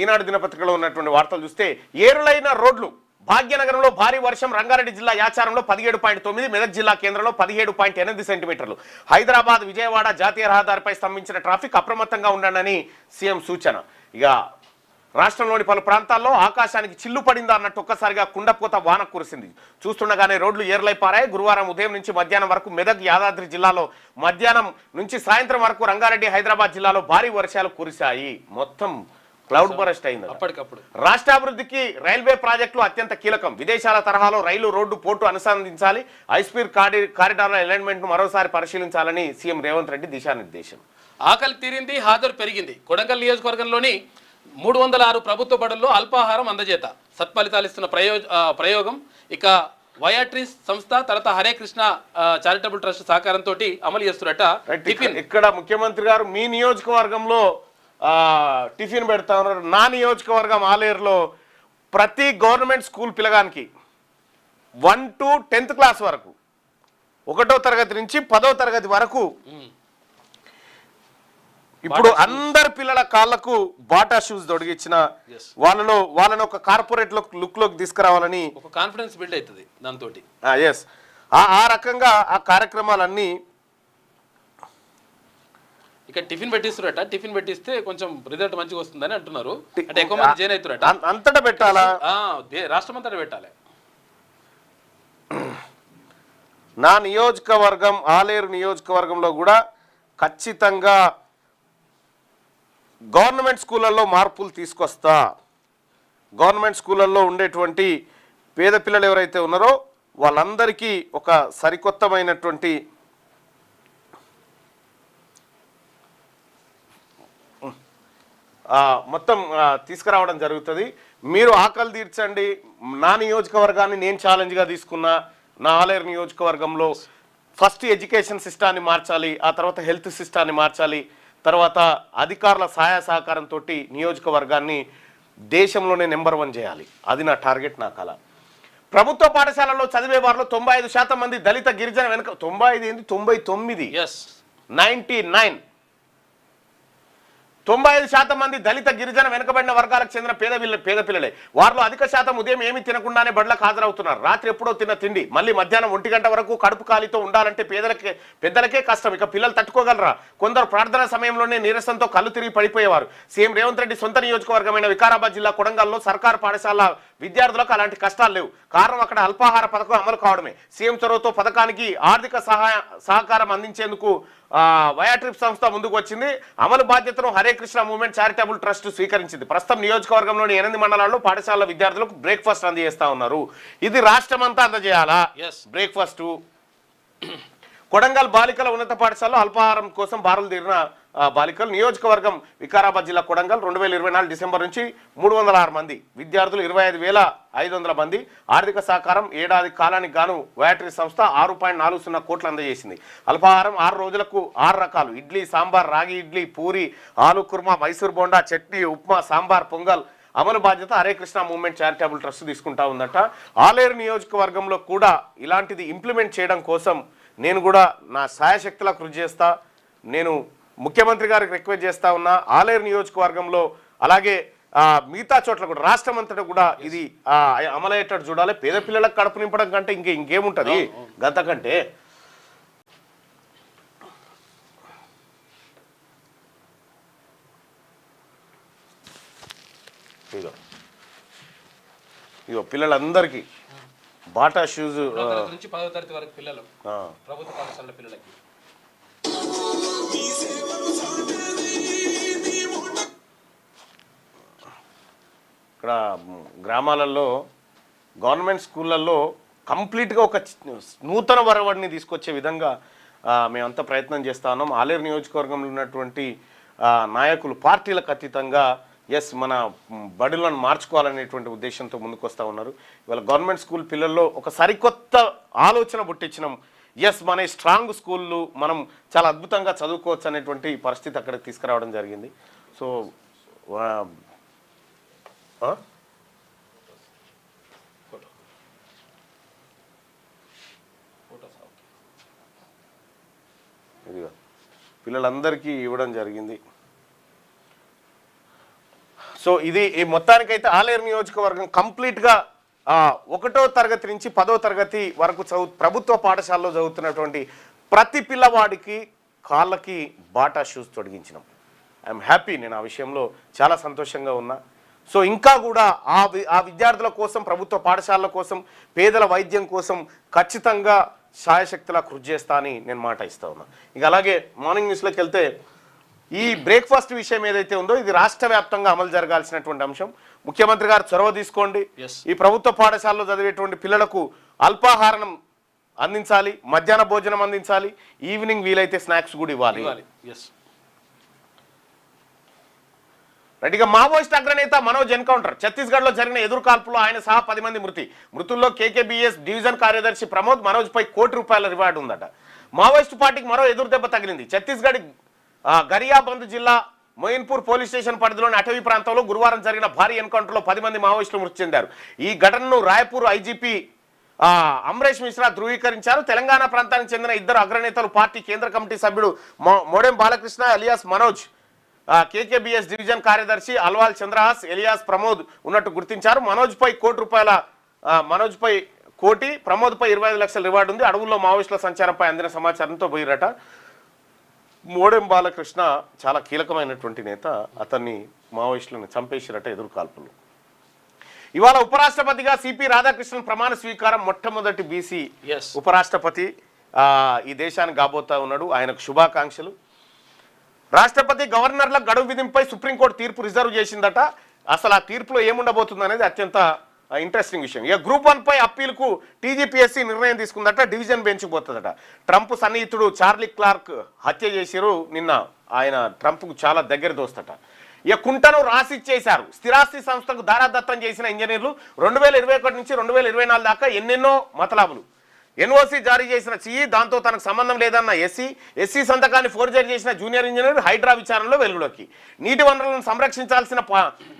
ఈనాడు దినపత్రికలో ఉన్నటువంటి వార్తలు చూస్తే ఏరులైన రోడ్లు. భాగ్యనగరంలో భారీ వర్షం, రంగారెడ్డి జిల్లా యాచారంలో 17.9, మెదక్ జిల్లా కేంద్రంలో 17.8 సెంటీమీటర్లు. హైదరాబాద్ విజయవాడ జాతీయ రహదారిపై స్తంభించిన ట్రాఫిక్, అప్రమత్తంగా ఉండండి సీఎం సూచన. ఇక రాష్ట్రంలోని పలు ప్రాంతాల్లో ఆకాశానికి చిల్లు పడిందా అన్నట్టు ఒక్కసారిగా కుండపోత వాన కురిసింది. చూస్తుండగానే రోడ్లు ఏర్లై పారాయి. గురువారం ఉదయం నుంచి మధ్యాహ్నం వరకు మెదక్ యాదాద్రి జిల్లాలో, మధ్యాహ్నం నుంచి సాయంత్రం వరకు రంగారెడ్డి హైదరాబాద్ జిల్లాలో భారీ వర్షాలు కురిశాయి. మొత్తం క్లౌడ్ బరస్ట్ అయింది. అప్పటికప్పుడు రాష్ట్రాభివృద్ధికి రైల్వే ప్రాజెక్టులు అత్యంత కీలకం. విదేశాల తరహాలో రైలు, రోడ్డు, పోర్టు అనుసంధించాలి. హైస్పీడ్ కారిడార్ల అలైన్మెంట్ ను మరోసారి పరిశీలించాలని సీఎం రేవంత్ రెడ్డి దిశానిర్దేశం. ఆకలి తీరింది, హాజరు పెరిగింది. కొడంగల్ నియోజకవర్గంలోని 306 ప్రభుత్వ బడుల్లో అల్పాహారం అందజేత సత్ఫలితాలు ఇస్తున్న ప్రయోగం. ఇక వయాట్రీస్ సంస్థ, తర్వాత హరే కృష్ణ చారిటబుల్ ట్రస్ట్ సహకారంతో అమలు చేస్తున్నట్ట. ఇక్కడ ముఖ్యమంత్రి గారు మీ నియోజకవర్గంలో టిఫిన్ పెడతా ఉన్నారు. నా నియోజకవర్గం ఆలేరులో ప్రతి గవర్నమెంట్ స్కూల్ పిల్లగానికి 1 to 10th క్లాస్ వరకు, 1వ తరగతి నుంచి 10వ తరగతి వరకు ఇప్పుడు అందరి పిల్లల కాళ్ళకు బాటా షూస్ తొడిగించిన వాళ్ళని ఒక కార్పొరేట్ లుక్ లోకి తీసుకురావాలని ఒక కాన్ఫిడెన్స్ బిల్డ్ అవుతుంది దాంతో. ఎస్, ఆ రకంగా ఆ కార్యక్రమాలన్నీ. ఇక టిఫిన్ పెట్టిస్తురట. టిఫిన్ పెట్టిస్తే కొంచెం రిజల్ట్ మంచిగా వస్తుందని అంటున్నారు. అంటే ఎక్కువ మంది జాయిన్ అవుతురట. అంతటా పెట్టాలా? రాష్ట్రం అంతటా పెట్టాలి. నా నియోజకవర్గం ఆలేరు నియోజకవర్గంలో కూడా ఖచ్చితంగా గవర్నమెంట్ స్కూళ్ళల్లో మార్పులు తీసుకొస్తా. గవర్నమెంట్ స్కూళ్ళల్లో ఉండేటువంటి పేద పిల్లలు ఎవరైతే ఉన్నారో వాళ్ళందరికీ ఒక సరికొత్తమైనటువంటి మొత్తం తీసుకురావడం జరుగుతుంది. మీరు ఆకలి తీర్చండి. నా నియోజకవర్గాన్ని నేను ఛాలెంజ్గా తీసుకున్నా. నా ఆలేరు నియోజకవర్గంలో ఫస్ట్ ఎడ్యుకేషన్ సిస్టాన్ని మార్చాలి, ఆ తర్వాత హెల్త్ సిస్టాన్ని మార్చాలి, తర్వాత అధికారుల సహాయ సహకారంతో నియోజకవర్గాన్ని దేశంలోనే నెంబర్ 1 చేయాలి. అది నా టార్గెట్, నా కళ. ప్రభుత్వ పాఠశాలలో చదివే వారిలో 95% మంది దళిత గిరిజన వెనుక 95 ఏంది 99 99 95% మంది దళిత గిరిజన వెనుకబడిన వర్గాలకు చెందిన పేద పిల్లలే. వారిలో అధిక శాతం ఉదయం ఏమీ తినకుండానే బడులకు హాజరవుతున్నారు. రాత్రి ఎప్పుడో తిన్న తిండి మళ్ళీ మధ్యాహ్నం 1 గంట వరకు కడుపు ఖాళీతో ఉండాలంటే పెద్దలకే కష్టం. ఇక పిల్లలు తట్టుకోగలరా? కొందరు ప్రార్థన సమయంలోనే నీరసంతో కళ్ళు తిరిగి పడిపోయేవారు. సీఎం రేవంత్ రెడ్డి సొంత నియోజకవర్గమైన వికారాబాద్ జిల్లా కొడంగల్లో సర్కారు పాఠశాల విద్యార్థులకు అలాంటి కష్టాలు లేవు. కారణం అక్కడ అల్పాహార పథకం అమలు కావడమే. సీఎం చొరవతో పథకానికి ఆర్థిక సహకారం అందించేందుకు వయాట్రిప్ సంస్థ ముందుకు వచ్చింది. అమలు బాధ్యతను Hare Krishna movement charitable trust స్వీకరించింది. ప్రస్తుతం నియోజకవర్గంలోని 8 మండలాల్లో పాఠశాల విద్యార్థులకు బ్రేక్ఫాస్ట్ అందజేస్తా ఉన్నారు. ఇది రాష్ట్రం అంతా అందజేయాలా బ్రేక్ఫాస్ట్. కొడంగల్ బాలికల ఉన్నత పాఠశాలలో అల్పాహారం కోసం బారులు తీరిన బాలికలు. నియోజకవర్గం వికారాబాద్ జిల్లా కొడంగల్ 2024 డిసెంబర్ నుంచి 306 మంది విద్యార్థులు, 25,500 మంది. ఆర్థిక సహకారం ఏడాది కాలానికి గాను వయాట్రీ సంస్థ 6.40 కోట్లు అందజేసింది. అల్పాహారం 6 రోజులకు 6 రకాలు: ఇడ్లీ, సాంబార్, రాగి ఇడ్లీ, పూరి, ఆలు కుర్మా, మైసూర్ బోండా, చట్నీ, ఉప్మా, సాంబార్, పొంగల్. అమలు బాధ్యత Hare Krishna movement charitable trust తీసుకుంటా ఉందట. ఆలేరు నియోజకవర్గంలో కూడా ఇలాంటిది ఇంప్లిమెంట్ చేయడం కోసం నేను కూడా నా సాయశక్తిలా కృషి చేస్తా. నేను ముఖ్యమంత్రి గారికి రిక్వెస్ట్ చేస్తా ఉన్నా, ఆలేరు నియోజకవర్గంలో అలాగే మిగతా చోట్ల కూడా రాష్ట్రం అంతటా కూడా ఇది అమలయ్యేటట్టు చూడాలి. పేద పిల్లలకు కడుపు నింపడం కంటే ఇంకేముంటుంది గంతకంటే. ఇగో పిల్లలందరికీ బాటా షూస్ నుంచి 10వ తరగతి వరకు పిల్లలు ప్రభుత్వ పాఠశాల పిల్లలకి. ఇక్కడ గ్రామాలలో గవర్నమెంట్ స్కూళ్ళల్లో కంప్లీట్గా ఒక నూతన వరవడిని తీసుకొచ్చే విధంగా మేమంతా ప్రయత్నం చేస్తా ఉన్నాం. ఆలేరు నియోజకవర్గంలో ఉన్నటువంటి నాయకులు పార్టీలకు అతీతంగా ఎస్ మన బడులను మార్చుకోవాలనేటువంటి ఉద్దేశంతో ముందుకు వస్తూ ఉన్నారు. ఇవాళ గవర్నమెంట్ స్కూల్ పిల్లల్లో ఒక సరికొత్త ఆలోచన పుట్టించినాం. ఎస్ మన స్ట్రాంగ్ స్కూళ్ళు మనం చాలా అద్భుతంగా చదువుకోవచ్చు అనేటువంటి పరిస్థితి అక్కడికి తీసుకురావడం జరిగింది. సో ఇదిగా పిల్లలందరికీ ఇవ్వడం జరిగింది. సో ఇది ఈ మొత్తానికైతే ఆలేరు నియోజకవర్గం కంప్లీట్గా 1వ తరగతి నుంచి 10వ తరగతి వరకు ప్రభుత్వ పాఠశాలలో చదువుతున్నటువంటి ప్రతి పిల్లవాడికి కాళ్ళకి బాటా షూస్ తొడిగించినాం. ఐఎమ్ హ్యాపీ, నేను ఆ విషయంలో చాలా సంతోషంగా ఉన్నా. సో ఇంకా కూడా ఆ విద్యార్థుల కోసం, ప్రభుత్వ పాఠశాలల కోసం, పేదల వైద్యం కోసం ఖచ్చితంగా శాయశక్తిలా కృషి చేస్తా అని నేను మాట ఇస్తా ఉన్నా. ఇక అలాగే మార్నింగ్ న్యూస్లోకి వెళ్తే ఈ బ్రేక్ఫాస్ట్ విషయం ఏదైతే ఉందో ఇది రాష్ట్ర వ్యాప్తంగా అమలు జరగాల్సినటువంటి అంశం. ముఖ్యమంత్రి గారు చొరవ తీసుకోండి. ఈ ప్రభుత్వ పాఠశాలలో చదివేటువంటి పిల్లలకు అల్పాహారం అందించాలి, మధ్యాహ్న భోజనం అందించాలి, ఈవినింగ్ వీలైతే స్నాక్స్ కూడా ఇవ్వాలి. ఇక మావోయిస్ట్ అగ్రనేత మనోజ్ ఎన్కౌంటర్. ఛత్తీస్గఢ్లో జరిగిన ఎదురుకాల్పులో ఆయన సహా 10 మంది మృతుల్లో కేకేబీఎస్ డివిజన్ కార్యదర్శి ప్రమోద్ మనోజ్పై ₹1 కోటి రివార్డు ఉందట. మావోయిస్టు పార్టీకి మరో ఎదురు దెబ్బ తగిలింది. ఛత్తీస్గఢ్ గరియాబంద్ జిల్లా మొయిన్పూర్ పోలీస్ స్టేషన్ పరిధిలోని అటవీ ప్రాంతంలో గురువారం జరిగిన భారీ ఎన్కౌంటర్లో 10 మంది మావోయిస్టులు మృతి చెందారు. ఈ ఘటనను రాయపూర్ ఐజీపీ అమరేష్ మిశ్రా ధృవీకరించారు. తెలంగాణ ప్రాంతానికి చెందిన 2 అగ్రనేతలు, పార్టీ కేంద్ర కమిటీ సభ్యుడు Modem Balakrishna alias Manoj, KKBS division కార్యదర్శి అల్వాల్ చంద్రహాస్ ఎలియాస్ ప్రమోద్ ఉన్నట్టు గుర్తించారు. మనోజ్పై ₹1 ప్రమోద్పై 25 లక్షల రివార్డు ఉంది. అడవుల్లో మావోయిస్టుల సంచారంపై అందిన సమాచారంతో పోయిరట. మోడెం బాలకృష్ణ చాలా కీలకమైనటువంటి నేత, అతన్ని మావోయిస్టులను చంపేసిరట ఎదురుకాల్పులు. ఇవాళ ఉపరాష్ట్రపతిగా సిపి రాధాకృష్ణన్ ప్రమాణ స్వీకారం. మొట్టమొదటి బీసీ ఉపరాష్ట్రపతి ఈ దేశానికి కాబోతా ఉన్నాడు. ఆయనకు శుభాకాంక్షలు. రాష్ట్రపతి గవర్నర్ల గడువు విధింపై సుప్రీంకోర్టు తీర్పు రిజర్వ్ చేసిందట. అసలు ఆ తీర్పులో ఏముండబోతుంది అనేది అత్యంత ఇంట్రెస్టింగ్ విషయం. ఇక గ్రూప్ 1 పై అప్పీల్కు టీజీపీఎస్సీ నిర్ణయం తీసుకుందట. డివిజన్ బెంచ్కి పోతుందట. ట్రంప్ సన్నిహితుడు చార్లీ క్లార్క్ హత్య చేశారు నిన్న. ఆయన ట్రంప్కు చాలా దగ్గర దోస్తట. ఇక కుంటను రాసిచ్చేశారు. స్థిరాస్తి సంస్థకు దారాదత్తం చేసిన ఇంజనీర్లు 2021 నుంచి 2024 దాకా ఎన్నెన్నో మతలాబులు. ఎన్ఓసీ జారీ చేసిన సిఈ, దాంతో తనకు సంబంధం లేదన్న ఎస్సీ సంతకాన్ని ఫోర్జరీ చేసిన జూనియర్ ఇంజనీర్ హైడ్రా విచారణలో వెలుగులోకి. నీటి వనరులను సంరక్షించాల్సిన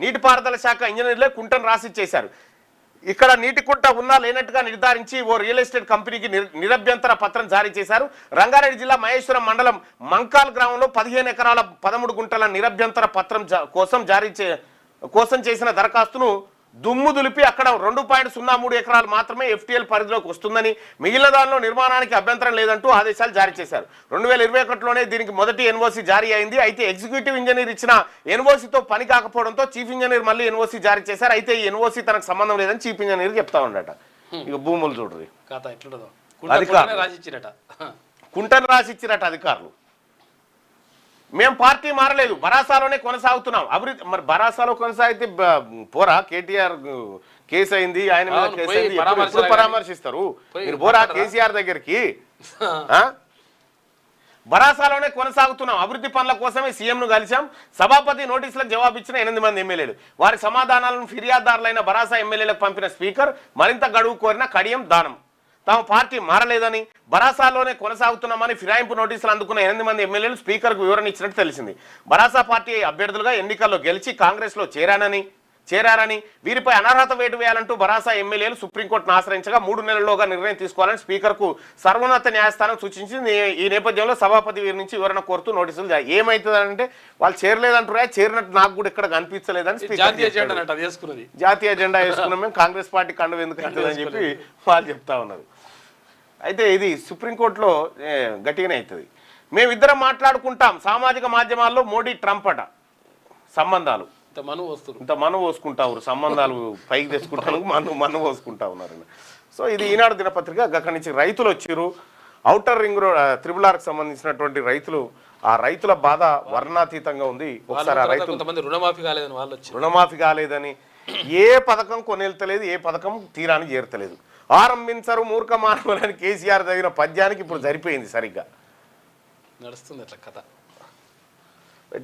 నీటిపారుదల శాఖ ఇంజనీర్లే కుంటను రాసిచ్చేశారు. ఇక్కడ నీటి కుంట ఉన్నా లేనట్టుగా నిర్ధారించి ఓ రియల్ ఎస్టేట్ కంపెనీకి నిరభ్యంతర పత్రం జారీ చేశారు. రంగారెడ్డి జిల్లా మహేశ్వరం మండలం మంకాల్ గ్రామంలో 15 ఎకరాల 13 గుంటల నిరభ్యంతర పత్రం కోసం చేసిన దరఖాస్తును దుమ్ము దులిపి అక్కడ 2.03 ఎకరాలు మాత్రమే ఎఫ్టీఎల్ పరిధిలోకి వస్తుందని, మిగిలిన దానిలో నిర్మాణానికి అభ్యంతరం లేదంటూ ఆదేశాలు జారీ చేశారు. 2021లోనే దీనికి మొదటి ఎన్ఓసీ జారీ అయింది. అయితే ఎగ్జిక్యూటివ్ ఇంజనీర్ ఇచ్చిన ఎన్ఓసీతో పని కాకపోవడంతో చీఫ్ ఇంజనీర్ మళ్ళీ ఎన్ఓసీ జారీ చేశారు. అయితే ఈ ఎన్ఓసీ తనకు సంబంధం లేదని చీఫ్ ఇంజనీర్ చెప్తా ఉండట. ఇక భూములు చూడరు, కుంటను రాసిచ్చిరట అధికారులు. మేము పార్టీ మారలేదు, బరాసాలోనే కొనసాగుతున్నాం. అభివృద్ధి మరి బరాసాలో కొనసాగితే పోరా, కేటీఆర్ కేసు అయింది, ఆయన మీద కేసు అయింది, ఎప్పుడు పరామర్శిస్తారు మీరు? పోరా కేసీఆర్ దగ్గరికి. బరాసాలోనే కొనసాగుతున్నాం. అభివృద్ధి పనుల కోసమే సీఎంను కలిశాం. సభాపతి నోటీసులకు జవాబిచ్చిన 8 మంది ఎమ్మెల్యేలు. వారి సమాధానాలను ఫిర్యాదుదారులైన బరాసా ఎమ్మెల్యేలకు పంపిన స్పీకర్ మరింత గడువు కోరిన కడియం దానం. తాము పార్టీ మారలేదని, బరాసాలోనే కొనసాగుతున్నామని ఫిరాయింపు నోటీసులు అందుకున్న 8 మంది ఎమ్మెల్యేలు స్పీకర్కు వివరణ ఇచ్చినట్టు తెలిసింది. బరాసా పార్టీ అభ్యర్థులుగా ఎన్నికల్లో గెలిచి కాంగ్రెస్లో చేరారని, వీరిపై అనర్హత వేటు వేయాలంటూ బరాసా ఎమ్మెల్యేలు సుప్రీంకోర్టును ఆశ్రయించగా 3 నెలల్లోగా నిర్ణయం తీసుకోవాలని స్పీకర్కు సర్వోన్నత న్యాయస్థానం సూచించింది. ఈ నేపథ్యంలో సభాపతి వీరి నుంచి వివరణ కోరుతూ నోటీసులు జారీ. ఏమవుతుందంటే వాళ్ళు చేరలేదంటారా, చేరినట్టు నాకు కూడా ఇక్కడ కనిపించలేదని జాతీయ ఎజెండా వేసుకున్నాం మేము, కాంగ్రెస్ పార్టీ కండు ఎందుకు అవుతుందని చెప్పి వాళ్ళు చెప్తా ఉన్నారు. అయితే ఇది సుప్రీంకోర్టులో గట్టిగానే అవుతుంది. మేమిద్దరం మాట్లాడుకుంటాం. సామాజిక మాధ్యమాల్లో మోడీ ట్రంప్ అట సంబంధాలు ఇంత మను పోసుకుంటారు, సంబంధాలు పైకి తెచ్చుకుంటాను మను పోసుకుంటా ఉన్నారు. సో ఇది ఈనాడు దినపత్రిక. అక్కడి నుంచి రైతులు వచ్చారు. ఔటర్ రింగ్ రోడ్ త్రిబుల్-ఆర్కి సంబంధించినటువంటి రైతులు, ఆ రైతుల బాధ వర్ణాతీతంగా ఉంది. ఒకసారి ఆ రైతులు రుణమాఫీ కాలేదని, ఏ పథకం కొనేళ్తలేదు, ఏ పథకం తీరానికి చేరతలేదు. ఆరంభించరు మూర్ఖ మానవులని కేసీఆర్ తగిన పద్యానికి ఇప్పుడు సరిపోయింది. సరిగ్గా నడుస్తుంది అట్లా కథ.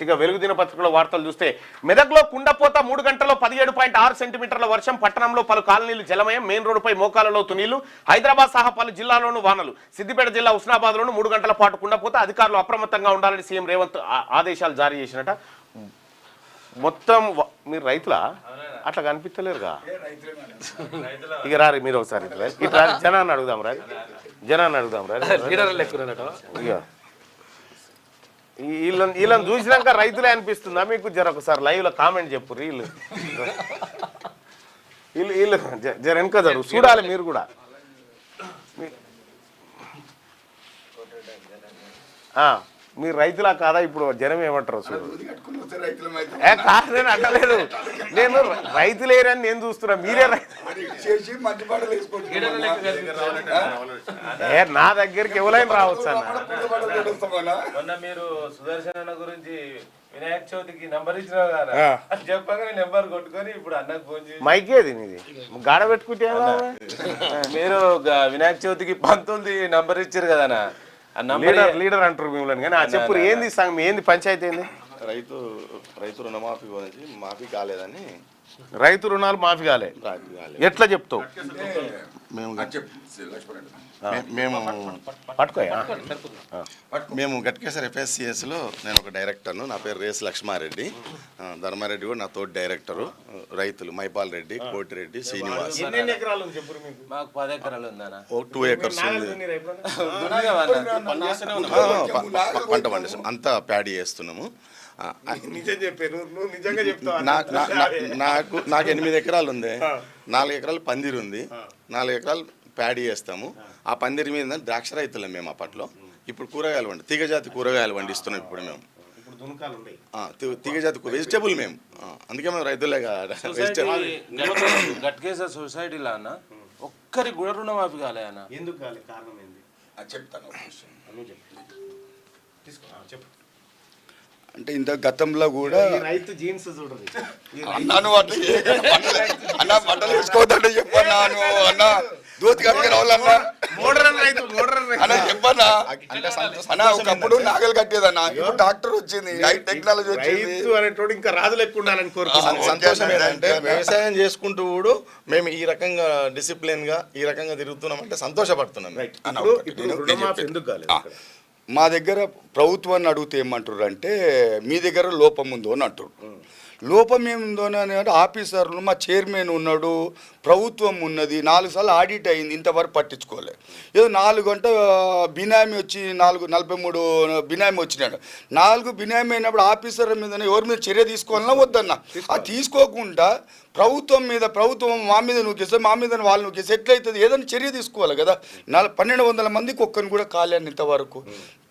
ఇక వెలుగు దినపత్రికలో వార్తలు చూస్తే మెదక్లో కుండపోత 3 గంటల్లో 17.6 సెంటీమీటర్ల వర్షం, పట్టణంలో పలు కాలనీలు జలమయం, మెయిన్ రోడ్డుపై మోకాలలో తునీళ్లు, హైదరాబాద్ సహా పలు జిల్లాల్లోనూ వానలు, సిద్దిపేట జిల్లా హుస్నాబాద్లోనూ 3 గంటల పాటు కుండపోత, అధికారులు అప్రమత్తంగా ఉండాలని సీఎం రేవంత్ ఆదేశాలు జారీ చేసినట. మొత్తం మీరు రైతులా అట్లా కనిపించలేరుగా, ఇక రారి మీరు ఒకసారి ఇట్లా జనాన్ని అడుగుదాం రారి, ఇక వీళ్ళని చూసినాక రైతులే అనిపిస్తుందా మీకు? జర ఒకసారి లైవ్ లో కామెంట్ చెప్పు. వీళ్ళు జర వెనక జరుగు చూడాలి మీరు కూడా. మీరు రైతులా కాదా? ఇప్పుడు జనం ఏమంటారు? కాదు, నేను అంటలేదు, నేను రైతులేరని నేను చూస్తున్నా, మీరే నా దగ్గరికి ఎవరైనా రావచ్చు అన్న. మీరు సుదర్శన గురించి వినాయక చవితికి నెంబర్ ఇచ్చినా కదా, చెప్పగానే నెంబర్ కొట్టుకొని ఇప్పుడు అన్నకు ఫోన్ చేసి మైకేది నీది గాడ పెట్టుకుంటే మీరు వినాయక చవితికి 19 నంబర్ ఇచ్చారు కదా, లీడర్ అంటారు మిమ్మల్ని. కానీ చెప్పు ఏంది ఏంది పంచాయతీ ఏంది? రైతు రుణమాఫీ గురించి మాఫీ కాలేదని. రైతు రుణాలు మాఫీ కాలే ఎట్లా చెప్తావు? మేము గట్కేసర్ FSCSలో నేను ఒక డైరెక్టర్ను. నా పేరు రేస్ లక్ష్మారెడ్డి. ధర్మారెడ్డి కూడా నా తోటి డైరెక్టరు. రైతులు మైపాల్ రెడ్డి, కోటిరెడ్డి, శ్రీనివాస్. మాకు 10 ఎకరాలు ఉందన్న. 2 ఏకర్స్ పంట పండిస్తాం, అంతా ప్యాడీ చేస్తున్నాము. నాకు 8 ఎకరాలు ఉంది. 4 ఎకరాలు పందిరి ఉంది, 4 ఎకరాలు ప్యాడీ చేస్తాము. ఆ పందిరి మీద ద్రాక్ష రైతులం మేము అప్పట్లో. ఇప్పుడు కూరగాయలు తీగజాతి కూరగాయలు పండిస్తున్నాం ఇప్పుడు మేము. తీగజాతి వెజిటేబుల్ మేము, అందుకే మేము రైతులే కాదు. గట్కేసర్ సొసైటీలో అన్న ఒక్కరికి కూడా రుణమాఫీ కాలే అన్న. ఎందుకు కాలే? కారణం ఏంది చెప్తాను. అంటే ఇంత గతంలో కూడా రైతు జీన్స్ చూడండి అన్నాను, అన్న బట్టలు వేసుకోవద్దంటే చెప్పన్నాను, అన్న దూతి కట్టుకు రావాలన్నా అన్న చెప్పన్నా. అన్న ఒకప్పుడు నాగలు కట్టేదన్న, ఇప్పుడు ట్రాక్టర్ వచ్చింది, హై టెక్నాలజీ వచ్చింది. ఇంకా రాజులు ఎక్కువ ఉండాలని కోరుకుంటున్నాను. సంతోషం ఏంటంటే వ్యవసాయం చేసుకుంటూ కూడా మేము ఈ రకంగా డిసిప్లిన్ గా ఈ రకంగా తిరుగుతున్నాం అంటే సంతోషపడుతున్నాం. మా దగ్గర ప్రభుత్వాన్ని అడిగితే ఏమంటారు అంటే మీ దగ్గర లోపం ఉందో అని అంటారు. లోపం ఏముందో అని అంటే ఆఫీసర్లు, మా చైర్మన్ ఉన్నాడు, ప్రభుత్వం ఉన్నది, 4 సార్లు ఆడిట్ అయింది, ఇంతవరకు పట్టించుకోలేదు. ఏదో 4 గంటల బినామీ వచ్చి 43 బినామీ వచ్చినాడు. 4 బినామీ అయినప్పుడు ఆఫీసర్ మీద ఎవరి మీద చర్య తీసుకోవాలన్నా వద్దన్న. అది తీసుకోకుండా ప్రభుత్వం మా మీద నూకేస్తే, మా మీద వాళ్ళు నూకేస్తే ఎట్లయితుంది? ఏదైనా చర్య తీసుకోవాలి కదా. 1200 మందికి ఒక్కరిని కూడా కాలేను ఇంతవరకు.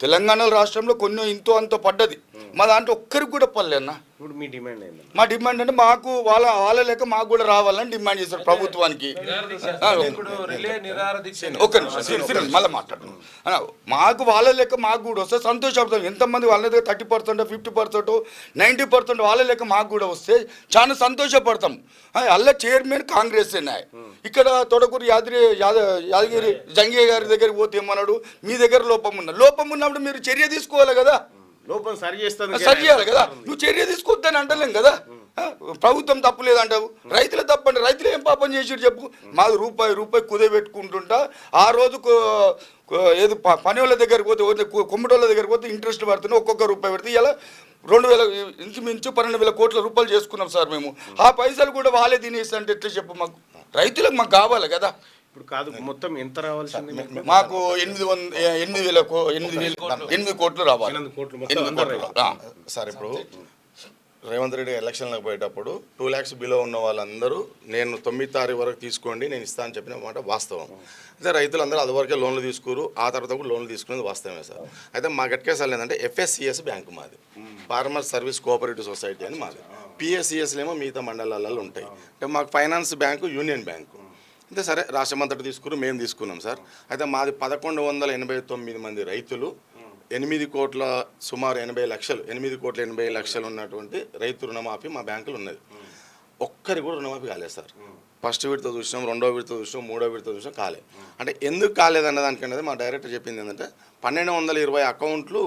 తెలంగాణ రాష్ట్రంలో కొన్ని ఇంతో అంతో పడ్డది, మా దాంట్లో ఒక్కరికి కూడా పడలేన్న. ఇప్పుడు మీ డిమాండ్ ఏంటి? మా డిమాండ్ అంటే మాకు వాళ్ళ లెక్క మాకు కూడా రావాలని డిమాండ్ చేస్తారు ప్రభుత్వానికి. ఒక్క నిమిషం మళ్ళీ మాట్లాడు. మాకు వాళ్ళ లెక్క మాకు కూడా వస్తే సంతోషపడతాం. ఎంతమంది వాళ్ళ దగ్గర 30%, 50%, 90% వాళ్ళ లెక్క మాకు కూడా వస్తే చాలా సంతోషపడతాం. అల్ల చైర్మన్ కాంగ్రెస్ నాయ. ఇక్కడ తొడకూరు యాదగిరి జంగయ్య గారి దగ్గరికి పోతే ఏమన్నాడు, మీ దగ్గర లోపం ఉన్నప్పుడు మీరు చర్య తీసుకోవాలి కదా. లోపం సరి చేయాలి కదా. నువ్వు చర్య తీసుకొద్దని అంటలేం కదా. ప్రభుత్వం తప్పు లేదంటావు, రైతుల తప్పు అంటే రైతులు ఏం పాపం చేసిరు చెప్పు. మాది రూపాయి కుదబెట్టుకుంటుంటా. ఆ రోజు ఏది పని వాళ్ళ దగ్గరికి పోతే, కొమ్మటోళ్ళ దగ్గరికి పోతే ఇంట్రెస్ట్ పడుతున్నా, ఒక్కొక్క రూపాయి పెడితే ఇలా 2000 ఇంచుమించు 12,000 కోట్ల రూపాయలు చేసుకున్నాం సార్ మేము. ఆ పైసలు కూడా వాళ్ళే తినేసి అంటే ఎట్లా చెప్పు? మాకు రైతులకు మాకు కావాలి కదా. ఇప్పుడు కాదు, మొత్తం ఎంత రావాల్సింది మాకు? 8 కోట్లు రావాలి. 8 కోట్లు సార్. ఇప్పుడు రేవంత్ రెడ్డి ఎలక్షన్లకు పోయేటప్పుడు 2 lakhs బిలో ఉన్న వాళ్ళందరూ నేను 9వ తారీఖు వరకు తీసుకోండి నేను ఇస్తాను అని చెప్పిన మాట వాస్తవం. అయితే రైతులందరూ అది వరకే లోన్లు తీసుకోరు, ఆ తర్వాత కూడా లోన్లు తీసుకునేది వాస్తవమే సార్. అయితే మా గట్కేసాలు ఏంటంటే FSCS బ్యాంకు మాది, ఫార్మర్ సర్వీస్ కోఆపరేటివ్ సొసైటీ అని మాది. PSCSలు ఏమో మిగతా మండలాలలో ఉంటాయి. అంటే మాకు ఫైనాన్స్ బ్యాంకు యూనియన్ బ్యాంకు. అయితే సరే రాష్ట్రమంతటి తీసుకుని మేము తీసుకున్నాం సార్. అయితే మాది 1189 మంది రైతులు, 8 కోట్ల సుమారు 80 లక్షలు, 8 కోట్ల 80 లక్షలు ఉన్నటువంటి రైతు రుణమాఫీ మా బ్యాంకులు ఉన్నది. ఒక్కరి కూడా రుణమాఫీ కాలేదు సార్. ఫస్ట్ విడత చూసినాం, 2వ విడత చూసినాం, 3వ విడత చూసినాం, కాలేదు. అంటే ఎందుకు కాలేదన్న దానికనేది మా డైరెక్టర్ చెప్పింది ఏంటంటే 1220 అకౌంట్లు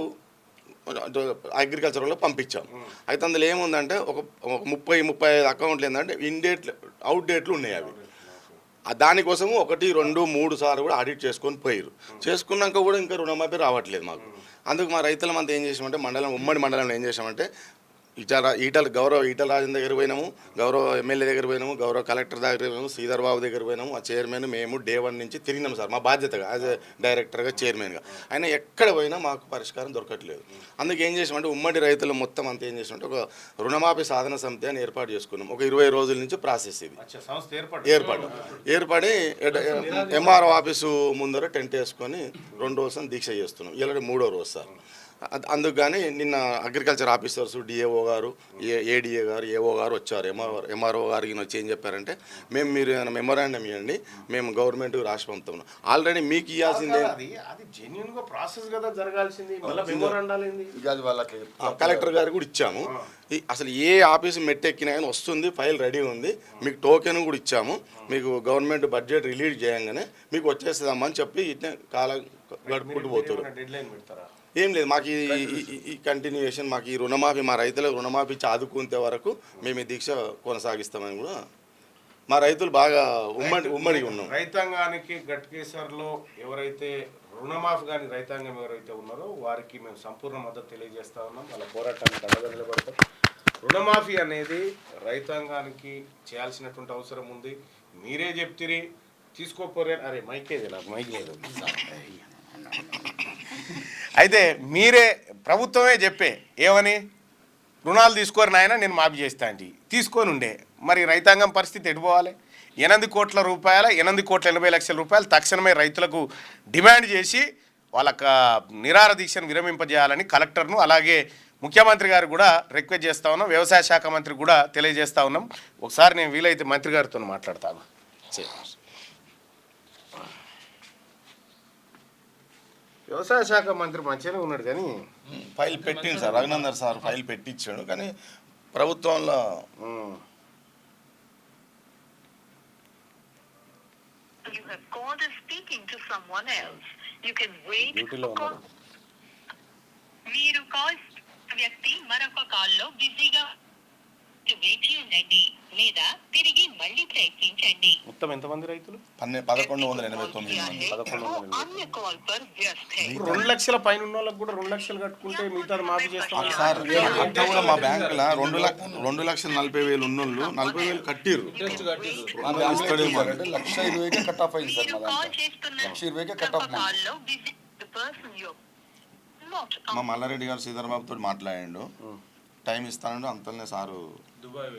అగ్రికల్చర్ వాళ్ళు పంపించాం. అయితే అందులో ఏముందంటే ఒక 30-35 అకౌంట్లు ఏంటంటే ఇన్డేట్ అవుట్డేట్లు ఉన్నాయి. అవి దానికోసము 1, 2, 3 సార్లు కూడా ఆడిట్ చేసుకొని పోయారు. చేసుకున్నాక కూడా ఇంకా రుణమాఫీ రావట్లేదు మాకు. అందుకు మా రైతులమంతా ఏం చేసామంటే ఉమ్మడి మండలంలో ఏం చేసామంటే గౌరవ ఈటల రాజన్ దగ్గర పోయినాము, గౌరవ ఎమ్మెల్యే దగ్గర పోయినాము, గౌరవ కలెక్టర్ దగ్గర పోయినాము, శ్రీధర్ బాబు దగ్గర పోయినాము. ఆ చైర్మన్ మేము డే 1 నుంచి తిరిగినాము సార్, మా బాధ్యతగా యాజ్ ఎ డైరెక్టర్గా చైర్మన్గా. అయినా ఎక్కడ పోయినా మాకు పరిష్కారం దొరకట్లేదు. అందుకు ఏం చేసామంటే ఉమ్మడి రైతులు మొత్తం అంతా ఏం చేసామంటే ఒక రుణమాఫీ సాధన సమితి అని ఏర్పాటు చేసుకున్నాం. ఒక 20 రోజుల నుంచి ప్రాసెస్ ఇది ఏర్పడి ఎంఆర్ఓ ఆఫీసు ముందర టెంట్ వేసుకొని 2 రోజులు దీక్ష చేస్తున్నాం. ఇలా 3వ రోజు సార్. అందుకు కానీ నిన్న అగ్రికల్చర్ ఆఫీసర్స్ డిఏఓ గారు, ఏడిఏ గారు, ఏఓ గారు వచ్చారు. ఎంఆర్ఓ గారికి వచ్చి ఏం చెప్పారంటే మీరు ఏమైనా మెమోరాండం ఇవ్వండి, మేము గవర్నమెంట్కి రాసి పంపుతున్నాం. ఆల్రెడీ మీకు ఇవ్వాల్సిందే వాళ్ళకి కలెక్టర్ గారికి కూడా ఇచ్చాము. అసలు ఏ ఆఫీసు మెట్టెక్కినా కానీ వస్తుంది, ఫైల్ రెడీ ఉంది, మీకు టోకెన్ కూడా ఇచ్చాము. మీకు గవర్నమెంట్ బడ్జెట్ రిలీజ్ చేయంగానే మీకు వచ్చేస్తుందమ్మని చెప్పి ఇట్లా కాలం గడుపుకుంటూ పోతారు. ఏం లేదు, మాకు ఈ కంటిన్యూయేషన్, మాకు ఈ రుణమాఫీ, మా రైతులకు రుణమాఫీ ఆదుకునే వరకు మేము ఈ దీక్ష కొనసాగిస్తామని కూడా మా రైతులు బాగా ఉమ్మడిగా ఉన్నాం. రైతాంగానికి గట్కేసర్లో ఎవరైతే రుణమాఫీ కానీ రైతాంగం ఎవరైతే ఉన్నారో వారికి మేము సంపూర్ణ మద్దతు తెలియజేస్తా ఉన్నాం. వాళ్ళ పోరాటానికి అండగా నిలబడతాం. రుణమాఫీ అనేది రైతాంగానికి చేయాల్సినటువంటి అవసరం ఉంది. మీరే చెప్తిరి తీసుకోపోరే, అరే మైకేది నాకు మైక్ లేదు. అయితే మీరే ప్రభుత్వమే చెప్పే ఏమని రుణాలు తీసుకోరు నాయన నేను మాఫీ చేస్తా అంటే తీసుకొని ఉండే. మరి రైతాంగం పరిస్థితి ఎటుపోవాలి? 8 కోట్ల రూపాయల 8,80,00,000 రూపాయలు తక్షణమే రైతులకు డిమాండ్ చేసి వాళ్ళకు నిరాహార దీక్షను విరమింపజేయాలని కలెక్టర్ను అలాగే ముఖ్యమంత్రి గారు కూడా రిక్వెస్ట్ చేస్తూ ఉన్నాం. వ్యవసాయ శాఖ మంత్రి కూడా తెలియజేస్తూ ఉన్నాం. ఒకసారి నేను వీలైతే మంత్రి గారితో మాట్లాడతాను. వ్యవసాయ శాఖ మంత్రి మంచిగానే ఉన్నాడు కానీ ఫైల్ పెట్టింది సార్, రఘునందన్ సార్ ఫైల్ పెట్టించాడు. కానీ ప్రభుత్వంలో మీరు కాల్ వ్యక్తి మరొక కాల్లో బిజీగా వేచి ఉండండి లేదా తిరిగి మళ్ళీ ప్రయత్నించండి. మొత్తం ఎంతమంది రైతులు? 1189. 2 లక్షల పైన ఉన్న వాళ్ళకి కూడా 2 లక్షలు కట్టుకుంటే మిగతా మాఫీ చేస్తాం సార్. కూడా మా బ్యాంకులో 2,40,000 ఉన్నోళ్ళు 40,000 కట్టిర్రు. 1,20,000 కట్ ఆఫ్ అయింది సార్. మా 1,20,000 కట్ ఆఫ్. మా మల్లారెడ్డి గారు శ్రీధర్ బాబుతో మాట్లాడాడు, టైం ఇస్తానండు. అంతలోనే సారు దుబాయ్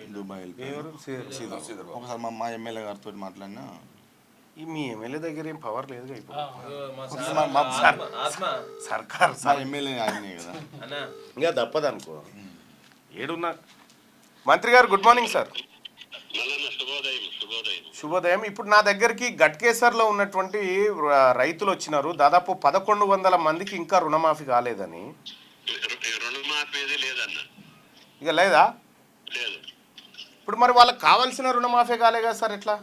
ఒకసారి మా ఎమ్మెల్యే గారితో మాట్లాడినా. మీ ఎమ్మెల్యే దగ్గర ఏం పవర్ లేదు సర్కార్, మా ఎమ్మెల్యే ఆయనే కదా, ఇంకా తప్పదనుకో. ఏడున్నా మంత్రి గారు గుడ్ మార్నింగ్ సార్. శుభోదయం. ఇప్పుడు నా దగ్గరికి గట్కేసర్లో ఉన్నటువంటి రైతులు వచ్చినారు. దాదాపు 1,100 మందికి ఇంకా రుణమాఫీ కాలేదని. ఇక లేదా? ఇప్పుడు మరి వాళ్ళకి కావాల్సిన రుణమాఫీ కాలే కదా సార్, ఎట్లా?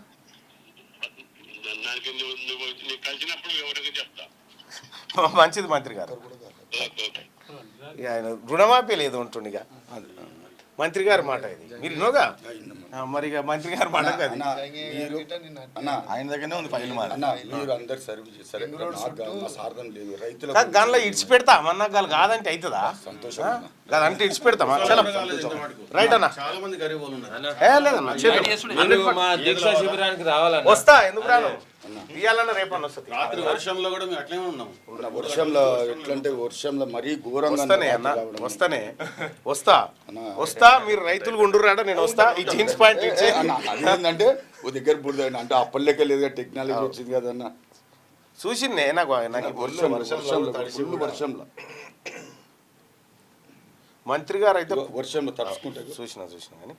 మంచిది మంత్రి గారు. ఆయన రుణమాఫీ లేదు ఉంటుండిగా మంత్రి గారి మాట ఇది. మీరు నోగా మరి మంత్రి గారి మాట ఆయన దగ్గరనే ఉంది ఫైల్. గన్లో ఇడిచి పెడతా అన్న గాలు కాదంటే అవుతుందా? కాదంటే ఇడిచి పెడతామా? రైట్ అన్న. వస్తా, ఎందుకు రాను? ఇయ్యాలన్నా రేపన్నా వస్తుంది. వర్షంలో కూడా మేము అట్లనే ఉన్నాం. వర్షంలో ఎట్లంటే వర్షంలో మరీ ఘోరంగా వస్తా. మీరు రైతులు గుండురాడ, నేను వస్తా. ఈ జీన్స్ పాయింట్ అదేంటంటే ఓ దగ్గర బురద అంటే అప్పటిలెక్క లేదు, టెక్నాలజీ వచ్చింది కదన్న. చూసిందే నాకు వర్షంలో మంత్రి గారు అయితే వర్షంలో తడుచుకుంటే చూసిన కానీ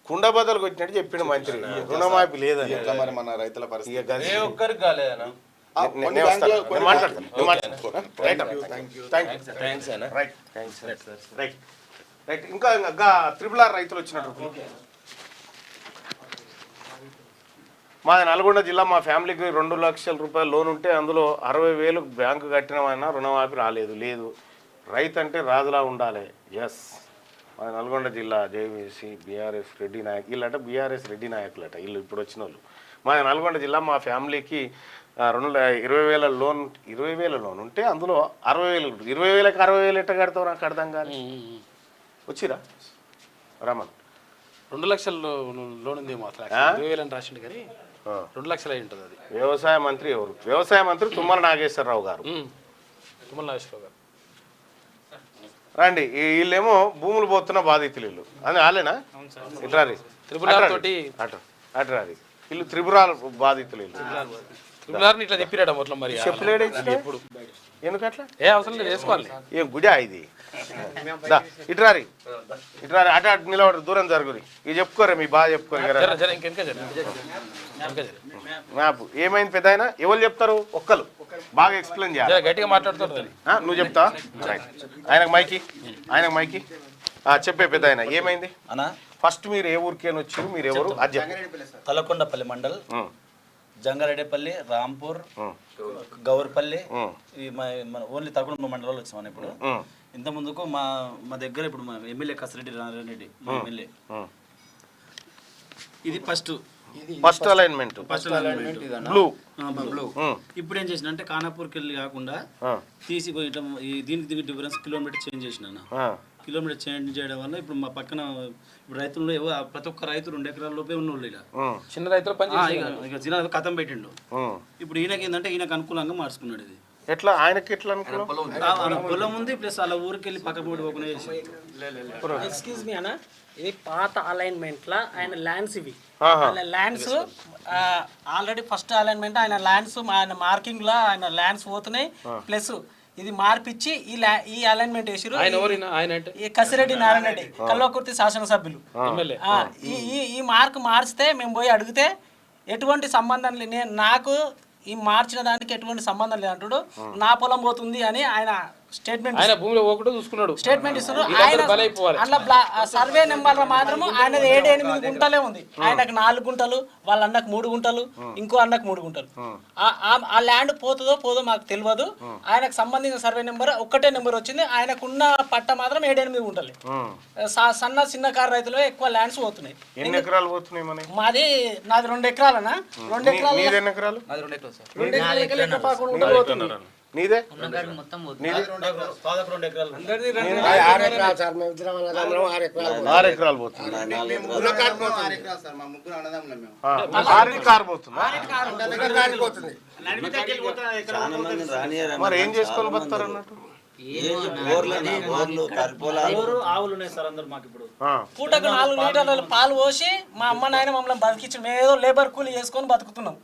కుండ బదులు కొట్టినట్టు చెప్పిండు మంత్రి. రుణమాఫీ లేదని. ఎట్లా మరి మన రైతుల పరిస్థితి? ఒక్కరికి కాలేదన్నా. ఇంకా RRR రైతులు వచ్చినట్టు. మాది నల్గొండ జిల్లా. మా ఫ్యామిలీకి 2 లక్షల రూపాయలు లోన్ ఉంటే అందులో 60,000 బ్యాంకు కట్టినామైనా రుణమాఫీ రాలేదు. రైతు అంటే రాజులా ఉండాలి. ఎస్, మన నల్గొండ జిల్లా జేవీసీ బీఆర్ఎస్ రెడ్డి నాయక్ వీళ్ళట బీఆర్ఎస్ రెడ్డి నాయకులట వీళ్ళు ఇప్పుడు వచ్చిన వాళ్ళు. మా నల్గొండ జిల్లా మా ఫ్యామిలీకి 20,000 లోన్ 20,000 లోన్ ఉంటే అందులో 60,000 20,000కి 60,000 ఎట్ట కడతావు నాకు అర్థం కాదు. వచ్చిరా రమణ్ 2 లక్షల లోన్ ఉంది మాత్రం 20,000 అని రాసిండు కానీ 2 లక్షలు అయి ఉంటుంది అది. వ్యవసాయ మంత్రి ఎవరు? వ్యవసాయ మంత్రి తుమ్మల నాగేశ్వరరావు గారు. తుమ్మల నాగేశ్వరరావు గారు రండి. వీళ్ళేమో భూములు పోతున్న బాధితులు వీళ్ళు అని వాళ్ళేనా? ఇట్రారి అట్రారి వీళ్ళు త్రిపురాల బాధితులు వీళ్ళు. త్రిపురాని ఇట్లా తిప్పిరాడ మొత్తం మరి చెప్పలేడు ఎప్పుడు ఎందుకట్లా? ఏ అవసరం లేదు వేసుకోవాలి. ఏం గుడి ఇది? ఇట్రారి ఇట్రారి అటు అటు నిలబడి దూరం జరుగురి. ఇది చెప్పుకోరా మీ బాగా చెప్పుకోరు మ్యాప్ ఏమైంది పెద్ద ఆయన? ఎవరు చెప్తారు? ఒక్కరు బాగా ఎక్స్ప్లెయిన్ చేయాలి. గట్టిగా మాట్లాడుతారు. నువ్వు చెప్తా ఆయనకు మైకి చెప్పే పెద్ద ఆయన ఏమైంది అన్నా? ఫస్ట్ మీరు ఏ ఊరికేని వచ్చారు? మీరు ఎవరు? అది తలకొండపల్లి మండల్, జంగారెడ్డిపల్లి, రాంపూర్, గౌర్పల్లి, మన ఓన్లీ తలకొండ మండలంలో వచ్చాం మనం ఇప్పుడు. ఇంత ముందుకు మా దగ్గర ఇప్పుడు మా ఎమ్మెల్యే కసిరెడ్డి నారాయణ రెడ్డి మా ఎమ్మెల్యే. ఇది ఫస్ట్ అలైన్మెంట్ బ్లూ. ఇప్పుడు ఏం చేసిన అంటే ఖానాపూర్కి వెళ్ళి కాకుండా తీసి ఇట్లా దీనికి డిఫరెన్స్ కిలోమీటర్ చేంజ్ చేసిన. కిలోమీటర్ చేంజ్ చేయడం వల్ల ఇప్పుడు మా పక్కన ఇప్పుడు రైతుల్లో ప్రతి ఒక్క రైతు 2 ఎకరాల లోపే ఉన్నోళ్ళు ఇలా చిన్న రైతులు చిన్న కథం పెట్టిండు. ఇప్పుడు ఈయనకి ఏంటంటే ఈయనకు అనుకూలంగా మార్చుకున్నాడు. ఇది ఎట్లా ఆయనకి ఎట్లా అనుకూలం? పొలం ఉంది ప్లస్ అలా ఊరికి వెళ్ళి పక్క పోకుండా ఎక్స్క్యూజ్ మీ అన్న, ఇది పాత అలైన్మెంట్ లా ఆయన ల్యాండ్స్ ఇవి ల్యాండ్స్ ఆల్రెడీ ఫస్ట్ అలైన్మెంట్ ఆయన ల్యాండ్స్ ఆయన మార్కింగ్ లా ఆయన ల్యాండ్స్ పోతున్నాయి. ప్లస్ ఇది మార్పిచ్చి ఈ అలైన్మెంట్ వేసారు. ఈ కసిరెడ్డి నారాయణ రెడ్డి కల్వకుర్తి శాసనసభ్యులు. ఈ మార్క్ మార్చితే మేము పోయి అడిగితే ఎటువంటి సంబంధం లేదు, నాకు ఈ మార్చిన దానికి ఎటువంటి సంబంధం లేదంటాడు. నా పొలం పోతుంది అని ఆయన స్టేట్మెంట్ స్టేట్మెంట్ ఇస్తారు. అట్లా సర్వే నెంబర్ మాత్రము ఆయనది 7-8 గుంటలే ఉంది. ఆయనకు 4 గుంటలు, వాళ్ళ అన్నకు 3 గుంటలు, ఇంకో అన్నకు 3 గుంటలు. ఆ ల్యాండ్ పోతుందో పోదో మాకు తెలియదు. ఆయనకు సంబంధించిన సర్వే నెంబర్ ఒక్కటే నెంబర్ వచ్చింది. ఆయనకున్న పట్ట మాత్రం 7-8 గుంటలే. చిన్న కారు రైతులు ఎక్కువ ల్యాండ్స్ పోతున్నాయి. ఎన్ని ఎకరాలు పోతున్నాయి? నాది 2 ఎకరాలనా? 2 ఎకరాలు నీదే? 6 ఎకరాలు పోతుంది. మరి ఏం చేసుకొని బతారు అన్నట్టు? పూటకు 4 లీటర్ల పాలు పోసి మా అమ్మ నాయన మమ్మల్ని బతికించు. మేము ఏదో లేబర్ కూలి చేసుకొని బతుకుతున్నాం.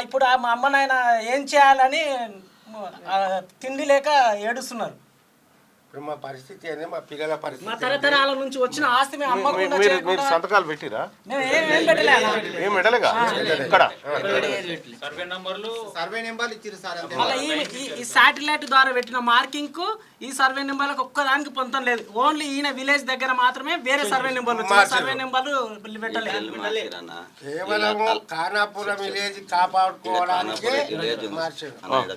ఇప్పుడు మా అమ్మ నాయన ఏం చేయాలని తిండి లేక ఏడుస్తున్నారు. మా పరిస్థితి అనేది మా పిల్లల పరిస్థితి. మా తరతరాల నుంచి వచ్చిన ఆస్తి మేము అమ్మకుండా మీరు సంతకాలు పెట్టిరా? ఏం పెట్టలేదు. ఏం పెట్టలేగా? ఇక్కడ సర్వే నెంబర్లు ఇచ్చారు సార్. ఈ శాటిలైట్ ద్వారా పెట్టిన మార్కింగ్ కు ఈ సర్వే నెంబర్లకు ఒక్కదానికి పొంతం లేదు. ఓన్లీ ఈయన విలేజ్ దగ్గర మాత్రమే వేరే సర్వే నెంబర్లు సర్వే నెంబర్లు పెట్టలేదు. కేవలం ఖానాపురం విలేజ్ కాపాడుకోవడానికి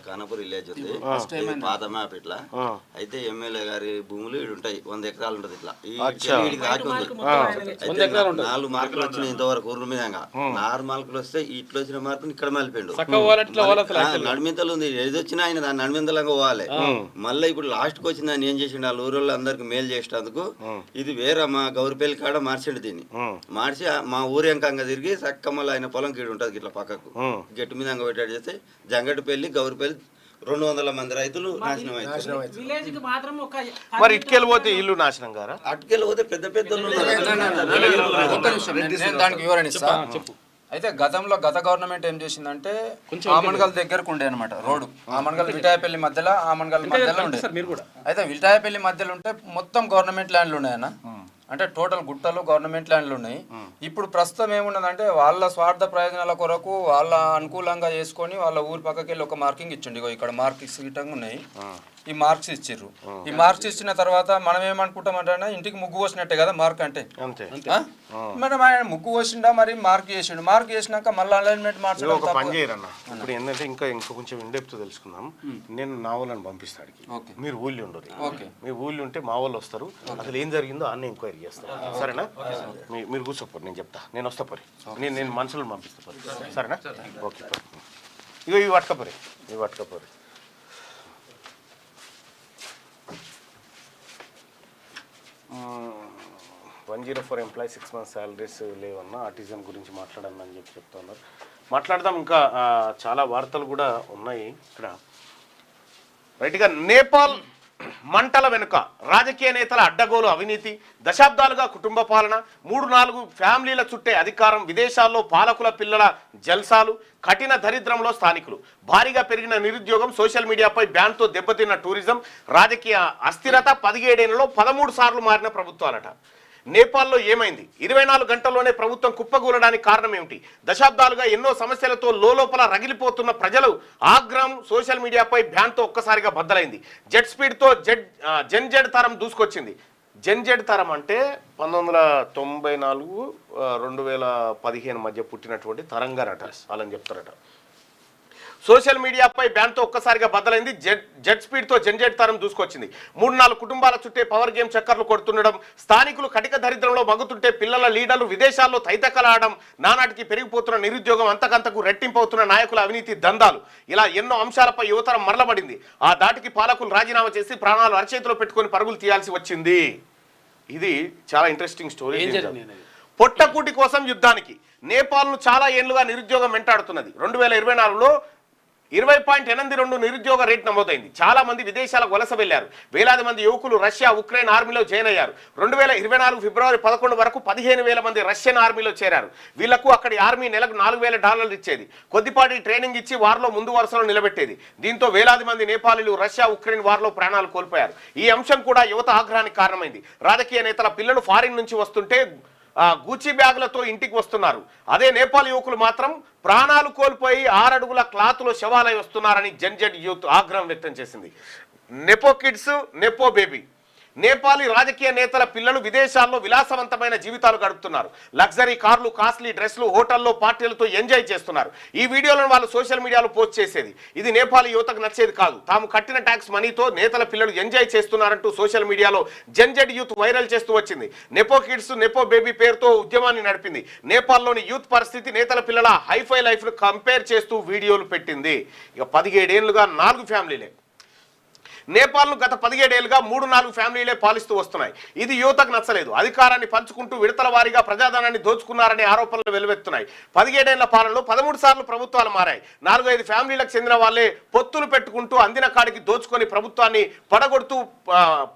ఖానాపూర్ విలేజ్ ఉంది, పాత మ్యాప్ ఇట్లా. అయితే ఎమ్మెల్యే గారి భూములు ఇవి ఉంటాయి, 100 ఎకరాలు ఉంటుంది ఇట్లా. ఈ దాకా ఉంది. 4 మార్కులు వచ్చినాయి ఇంతవరకు ఊరు మీద. 6 మార్కులు వస్తే ఇట్లా వచ్చిన మార్కులు ఇక్కడ మలిపోయిండు. నడిమింతలు ఉంది, ఏది వచ్చినా ఆయన దాన్ని నడిమింతలంగా పోవాలి. మళ్ళీ ఇప్పుడు లాస్ట్ కి వచ్చింది ఆయన ఏం చేసిండు, వాళ్ళ ఊరు అందరికి మేలు చేసేందుకు ఇది వేరే మా గౌరిపల్లి కాడ మార్చిండు. దీన్ని మార్చి మా ఊరు ఎంకంగా తిరిగి సక్కమల్ల ఆయన పొలం కీడు ఉంటుంది ఇట్లా పక్కకు గట్టు మీద అంగ పెట్టాడు చేస్తే జంగటిపల్లి గౌరిపల్లి 200 మంది రైతులు నాశనం అవుతారు. మరి ఇటుకెళ్ళిపోతే ఇల్లు నాశనం గారా? అటుకెళ్ళిపోతే పెద్ద పెద్ద దానికి వివరణ ఇస్తా. అయితే గత గవర్నమెంట్ ఏం చేసిందంటే ఆమన్గల్ దగ్గరకు ఉండే అనమాట రోడ్డు. ఆమన్గల్ విల్టాయపల్లి మధ్యలో ఉండే. అయితే విల్టాయపల్లి మధ్యలో ఉంటే మొత్తం గవర్నమెంట్ ల్యాండ్లు ఉన్నాయన్న. అంటే టోటల్ గుట్టలు గవర్నమెంట్ ల్యాండ్లు ఉన్నాయి. ఇప్పుడు ప్రస్తుతం ఏమున్నదంటే వాళ్ళ స్వార్థ ప్రయోజనాల కొరకు వాళ్ళ అనుకూలంగా చేసుకొని వాళ్ళ ఊరి పక్కకి వెళ్ళి ఒక మార్కింగ్ ఇచ్చిండు. ఇక్కడ మార్కింగ్స్ గిట్టంగా ఉన్నాయి. ఈ మార్క్స్ ఇచ్చిర్రు. ఈ మార్క్స్ ఇచ్చిన తర్వాత మనం ఏమనుకుంటామంటే ఇంటికి ముగ్గు పోసినట్టే కదా మార్క్ అంటే. మనం ఆయన ముగ్గు పోసిండా మరి మార్క్ చేసిండు. మార్క్ చేసినాక మళ్ళీ అలైన్మెంట్ మార్చడం. ఒక పని చేయరన్న, ఇప్పుడు ఏంటంటే ఇంకా కొంచెం ఇండెప్త్ తెలుసుకుందాం. నేను నా వాళ్ళని పంపిస్తాడికి, మీరు ఊళ్ళో ఉండరు. మీ ఊళ్ళో ఉంటే మా వాళ్ళు వస్తారు, అసలు ఏం జరిగిందో అన్నీ ఎంక్వైరీ చేస్తారు. సరేనా? మీరు కూర్చోపోరు, నేను చెప్తా. నేను వస్తా పరి, నేను మనుషులను పంపిస్తా పరి. సరేనా? ఓకే పరి. ఇగో ఇవి పట్టుకపోరి, ఇవి పట్టుకపోరి. 104 ఎంప్లాయీ 6 months శాలరీస్ లేవన్నా, ఆర్టిజన్ గురించి మాట్లాడాలని అని చెప్తా ఉన్నారు. మాట్లాడదాం. ఇంకా చాలా వార్తలు కూడా ఉన్నాయి ఇక్కడ. రైట్గా, నేపాల్ మంటల వెనుక రాజకీయ నేతల అడ్డగోలు అవినీతి, దశాబ్దాలుగా కుటుంబ పాలన, 3-4 ఫ్యామిలీల చుట్టే అధికారం, విదేశాల్లో పాలకుల పిల్లల జల్సాలు, కఠిన దరిద్రంలో స్థానికులు, భారీగా పెరిగిన నిరుద్యోగం, సోషల్ మీడియాపై బ్యాన్తో దెబ్బతిన్న టూరిజం, రాజకీయ అస్థిరత, 17 ఏళ్లలో 13 సార్లు మారిన ప్రభుత్వాలట. నేపాల్లో ఏమైంది? 24 గంటల్లోనే ప్రభుత్వం కుప్పగూలడానికి కారణం ఏమిటి? దశాబ్దాలుగా ఎన్నో సమస్యలతో లోపల రగిలిపోతున్న ప్రజలు ఆగ్రహం సోషల్ మీడియాపై బ్యాన్తో ఒక్కసారిగా బద్దలైంది. జెట్ స్పీడ్తో జెన్జెడ్ తరం దూసుకొచ్చింది. జెన్జెడ్ తరం అంటే 1994 2015 మధ్య పుట్టినటువంటి తరంగారట, వాళ్ళని చెప్తారట. సోషల్ మీడియాపై బ్యాన్తో ఒక్కసారిగా బద్దలైంది. జెట్ స్పీడ్తో జెన్జెడ్ తరం దూసుకొచ్చింది. 3-4 కుటుంబాల చుట్టే పవర్ గేమ్ చక్కర్లు కొడుతుండడం, స్థానికులు కటిక దరిద్రంలో మగ్గుతుంటే పిల్లల లీడర్లు విదేశాల్లో తైతకలాడడం, నానాటికి పెరిగిపోతున్న నిరుద్యోగం, అంతకంతకు రెట్టింపవుతున్న నాయకుల అవినీతి దందాలు, ఇలా ఎన్నో అంశాలపై యువతరం మరలబడింది. ఆ దాటికి పాలకులు రాజీనామా చేసి ప్రాణాలు అరచేతిలో పెట్టుకొని పరుగులు తీయాల్సి వచ్చింది. ఇది చాలా ఇంట్రెస్టింగ్ స్టోరీ. పొట్టకూటి కోసం యుద్ధానికి నేపాల్ను చాలా ఏళ్లుగా నిరుద్యోగం వెంటాడుతున్నది. 2024లో 20.82 నిరుద్యోగ రేట్ నమోదైంది. చాలా మంది విదేశాలకు వలస వెళ్లారు. వేలాది మంది యువకులు రష్యా, ఉక్రెయిన్ ఆర్మీలో జాయిన్ అయ్యారు. 2024 ఫిబ్రవరి 11 వరకు 15,000 మంది రష్యన్ ఆర్మీలో చేరారు. వీళ్లకు అక్కడి ఆర్మీ నెలకు $4,000 ఇచ్చేది. కొద్దిపాటి ట్రైనింగ్ ఇచ్చి వారిలో ముందు వరుసలో నిలబెట్టేది. దీంతో వేలాది మంది నేపాలీలు రష్యా, ఉక్రెయిన్ వారిలో ప్రాణాలు కోల్పోయారు. ఈ అంశం కూడా యువత ఆగ్రహానికి కారణమైంది. రాజకీయ నేతల పిల్లలు ఫారిన్ నుంచి వస్తుంటే గూచి బ్యాగులతో ఇంటికి వస్తున్నారు. అదే నేపాల్ యువకులు మాత్రం ప్రాణాలు కోల్పోయి 6 అడుగుల క్లాతులో శవాలై వస్తున్నారని జెన్జెడ్ యూత్ ఆగ్రహం వ్యక్తం చేసింది. Nepo kids, nepo baby. Nepali రాజకీయ నేతల పిల్లలు విదేశాల్లో విలాసవంతమైన జీవితాలు గడుపుతున్నారు. లగ్జరీ కార్లు, కాస్ట్లీ డ్రెస్లు, హోటల్లో పార్టీలతో ఎంజాయ్ చేస్తున్నారు. ఈ వీడియోలను వాళ్ళు సోషల్ మీడియాలో పోస్ట్ చేసేది. ఇది నేపాలీ యువతకు నచ్చేది కాదు. తాము కట్టిన ట్యాక్స్ మనీతో నేతల పిల్లలు ఎంజాయ్ చేస్తున్నారంటూ సోషల్ మీడియాలో జెన్జెడ్ యూత్ వైరల్ చేస్తూ వచ్చింది. నెపో కిడ్స్, నెపో బేబీ పేరుతో ఉద్యమాన్ని నడిపింది. నేపాల్లోని యూత్ పరిస్థితి, నేతల పిల్లల హైఫై లైఫ్ను కంపేర్ చేస్తూ వీడియోలు పెట్టింది. ఇక 17 ఏళ్లుగా 4 ఫ్యామిలీలే నేపాల్ను గత 17 ఏళ్లుగా 3-4 ఫ్యామిలీలే పాలిస్తూ వస్తున్నాయి. ఇది యువతకు నచ్చలేదు. అధికారాన్ని పంచుకుంటూ విడతల వారీగా ప్రజాధనాన్ని దోచుకున్నారనే ఆరోపణలు వెలువెత్తున్నాయి. 17 ఏళ్ల పాలనలో 13 సార్లు ప్రభుత్వాలు మారాయి. 4-5 ఫ్యామిలీలకు చెందిన వాళ్ళే పొత్తులు పెట్టుకుంటూ అందిన కాడికి దోచుకొని ప్రభుత్వాన్ని పడగొడుతూ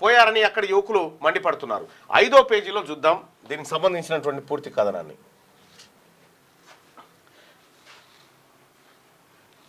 పోయారని అక్కడి యువకులు మండిపడుతున్నారు. 5వ పేజీలో చూద్దాం దీనికి సంబంధించినటువంటి పూర్తి కథనాన్ని.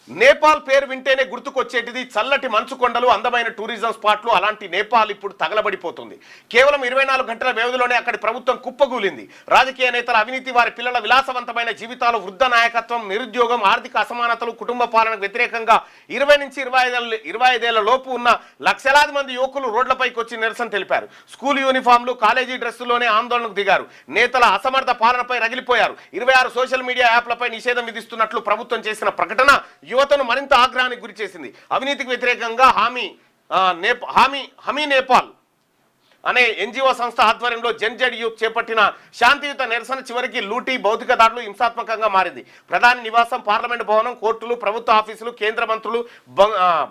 నేపాల్ పేరు వింటేనే గుర్తుకొచ్చేటిది చల్లటి మంచు కొండలు, అందమైన టూరిజం స్పాట్లు. అలాంటి నేపాల్ ఇప్పుడు తగలబడిపోతుంది. కేవలం 24 గంటల వ్యవధిలోనే అక్కడి ప్రభుత్వం కుప్పగూలింది. రాజకీయ నేతల అవినీతి, వారి పిల్లల విలాసవంతమైన జీవితాలు, వృద్ధ నాయకత్వం, నిరుద్యోగం, ఆర్థిక అసమానతలు, కుటుంబ పాలనకు వ్యతిరేకంగా 20 నుంచి 25 ఏళ్ల లోపు ఉన్న లక్షలాది మంది యువకులు రోడ్లపైకి వచ్చి నిరసన తెలిపారు. స్కూల్ యూనిఫామ్లు, కాలేజీ డ్రెస్సుల్లోనే ఆందోళనకు దిగారు. నేతల అసమర్థ పాలనపై రగిలిపోయారు. 26 సోషల్ మీడియా యాప్లపై నిషేధం విధిస్తున్నట్లు ప్రభుత్వం చేసిన ప్రకటన యువతను మరింత ఆగ్రహానికి గురి చేసింది. అవినీతికి వ్యతిరేకంగా హమీ నేపాల్ అనే ఎన్జిఓ సంస్థ ఆధ్వర్యంలో జెన్జెడ్ యూత్ చేపట్టిన శాంతియుత నిరసన చివరికి లూటీ, భౌతిక దాడులు హింసాత్మకంగా మారింది. ప్రధాని నివాసం, పార్లమెంటు భవనం, కోర్టులు, ప్రభుత్వ ఆఫీసులు, కేంద్ర మంత్రులు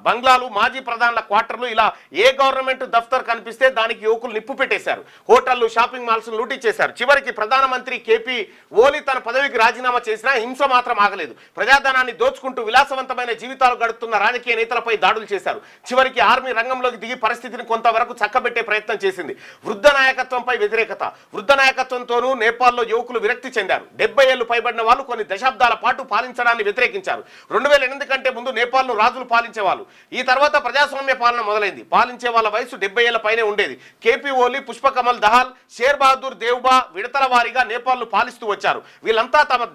బంగ్లాలు, మాజీ ప్రధానుల క్వార్టర్లు, ఇలా ఏ గవర్నమెంట్ దఫ్తర్ కనిపిస్తే దానికి యువకులు నిప్పు పెట్టేశారు. హోటళ్లు, షాపింగ్ మాల్స్ లూటీ చేశారు. చివరికి ప్రధానమంత్రి కేపీ ఓలీ తన పదవికి రాజీనామా చేసినా హింస మాత్రం ఆగలేదు. ప్రజాధనాన్ని దోచుకుంటూ విలాసవంతమైన జీవితాలు గడుపుతున్న రాజకీయ నేతలపై దాడులు చేశారు. చివరికి ఆర్మీ రంగంలోకి దిగి పరిస్థితిని కొంతవరకు చక్కబెట్టే ప్రయత్నం చేసింది. వృద్ధ నాయకత్వంపై వ్యతిరేకత. వృద్ధ నాయకత్వంతోనూ నేపాల్లో యువకులు విరక్తి చెందారు. 70 ఏళ్లు పైబడిన వాళ్ళు కొన్ని దశాబ్దాల పాటు పాలించడాన్ని వ్యతిరేకించారు. 2008 కంటే ముందు నేపాల్ను రాజులు పాలించేవాళ్ళు. ఈ తర్వాత ప్రజాస్వామ్య పాలన మొదలైంది. పాలించే వాళ్ళ వయసు 70 ఏళ్ల పైనే ఉండేది. కేపీ ఓలీ, పుష్పకమల్ దహాల్, షేర్ బహదూర్ దేవ్బా విడతల వారీగా నేపాల్ను పాలిస్తూ వచ్చారు. వీళ్ళంతా తమ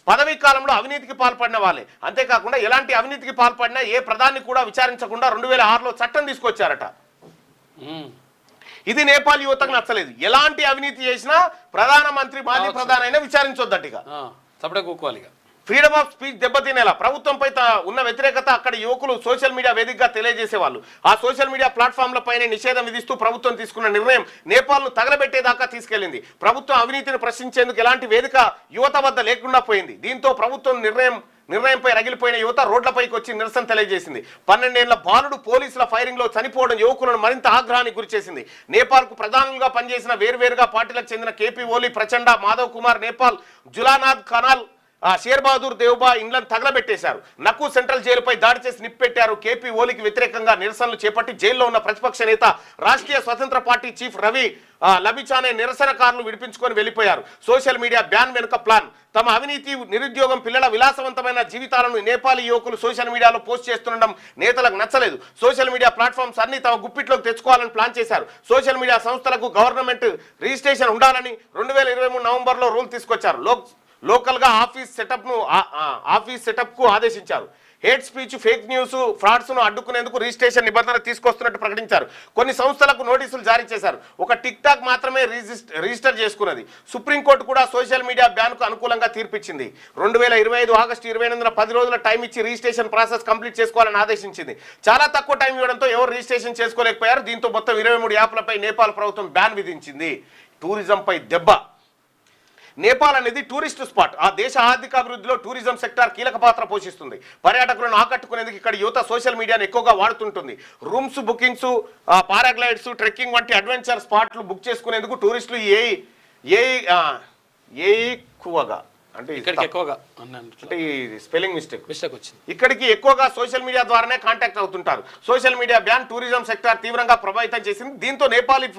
పదవీ కాలంలో అవినీతికి పాల్పడిన వాళ్ళే. అంతేకాకుండా ఎలాంటి అవినీతికి పాల్పడినా ఏ ప్రధాని కూడా విచారించకుండా 2006లో చట్టం తీసుకొచ్చారట. ఇది నేపాల్ యువతకు నచ్చలేదు. ఎలాంటి అవినీతి చేసినా ప్రధానమంత్రి మాజీ ప్రధాని అయినా విచారించొద్దటిగా, సపడే కూకోవాలిగా. ఫ్రీడమ్ ఆఫ్ స్పీచ్ దెబ్బతినేలా ప్రభుత్వంపై ఉన్న వ్యతిరేకత అక్కడ యువకులు సోషల్ మీడియా వేదికగా తెలియజేసేవాళ్ళు. ఆ సోషల్ మీడియా ప్లాట్ఫామ్లపైనే నిషేధం విధిస్తూ ప్రభుత్వం తీసుకున్న నిర్ణయం నేపాల్ను తగలబెట్టేదాకా తీసుకెళ్లింది. ప్రభుత్వం అవినీతిని ప్రశ్నించేందుకు ఎలాంటి వేదిక యువత వద్ద లేకుండా పోయింది. దీంతో ప్రభుత్వం నిర్ణయంపై రగిలిపోయిన యువత రోడ్లపైకి వచ్చి నిరసన తెలియజేసింది. 12 ఏళ్ల బాలుడు పోలీసుల ఫైరింగ్ లో చనిపోవడం యువకులను మరింత ఆగ్రహానికి గురిచేసింది. నేపాల్ కు ప్రధానంగా పనిచేసిన వేర్వేరుగా పార్టీలకు చెందిన కేపీ ఓలీ, ప్రచండ, మాధవ్ కుమార్ నేపాల్, జులానాథ్ కనాల్, షేర్ బహదూర్ దేవ్బా ఇండ్లను తగలబెట్టేశారు. నకు సెంట్రల్ జైలుపై దాడి చేసి నిప్పెట్టారు. కేపీ ఓలీకి వ్యతిరేకంగా నిరసనలు చేపట్టి జైల్లో ఉన్న ప్రతిపక్ష నేత రాష్ట్రీయ స్వతంత్ర పార్టీ చీఫ్ రవి లబిచానే నిరసనకారులు విడిపించుకొని వెళ్లిపోయారు. సోషల్ మీడియా బ్యాన్ వెనుక ప్లాన్. తమ అవినీతి, నిరుద్యోగం, పిల్లల విలాసవంతమైన జీవితాలను నేపాలీ యువకులు సోషల్ మీడియాలో పోస్ట్ చేస్తుండడం నేతలకు నచ్చలేదు. సోషల్ మీడియా ప్లాట్ఫామ్స్ అన్ని తమ గుప్పిట్లోకి తెచ్చుకోవాలని ప్లాన్ చేశారు. సోషల్ మీడియా సంస్థలకు గవర్నమెంట్ రిజిస్ట్రేషన్ ఉండాలని 2023 నవంబర్లో రూల్ తీసుకొచ్చారు. లోకల్గా ఆఫీస్ సెటప్ కు ఆదేశించారు. హేట్ స్పీచ్, ఫేక్ న్యూస్, ఫ్రాడ్స్ను అడ్డుకునేందుకు రిజిస్ట్రేషన్ నిబంధన తీసుకొస్తున్నట్టు ప్రకటించారు. కొన్ని సంస్థలకు నోటీసులు జారీ చేశారు. ఒక టిక్ టాక్ మాత్రమే రిజిస్టర్ చేసుకున్నది. సుప్రీంకోర్టు కూడా సోషల్ మీడియా బ్యాన్కు అనుకూలంగా తీర్పిచ్చింది. 2025 ఆగస్టు 28న 10 రోజుల టైం ఇచ్చి రిజిస్ట్రేషన్ ప్రాసెస్ కంప్లీట్ చేసుకోవాలని ఆదేశించింది. చాలా తక్కువ టైం ఇవ్వడంతో ఎవరు రిజిస్ట్రేషన్ చేసుకోలేకపోయారు. దీంతో మొత్తం 23 యాప్లపై నేపాల్ ప్రభుత్వం బ్యాన్ విధించింది. టూరిజంపై దెబ్బ. నేపాల్ అనేది టూరిస్ట్ స్పాట్. ఆ దేశ ఆర్థిక అభివృద్ధిలో టూరిజం సెక్టార్ కీలక పాత్ర పోషిస్తుంది. పర్యాటకులను ఆకట్టుకునేందుకు ఇక్కడ యువత సోషల్ మీడియాను ఎక్కువగా వాడుతుంటుంది. రూమ్స్ బుకింగ్స్, పారాగ్లైడ్స్, ట్రెక్కింగ్ వంటి అడ్వెంచర్ స్పాట్లు బుక్ చేసుకునేందుకు టూరిస్టులు ఎక్కువగా అంటే ఈ స్పెల్లింగ్ మిస్టేక్ వచ్చింది. ఇక్కడికి ఎక్కువగా సోషల్ మీడియా ద్వారానే కాంటాక్ట్ అవుతుంటారు. Social media ban tourism sector తీవ్రంగా ప్రభావితం చేసింది. దీంతో నేపాలీ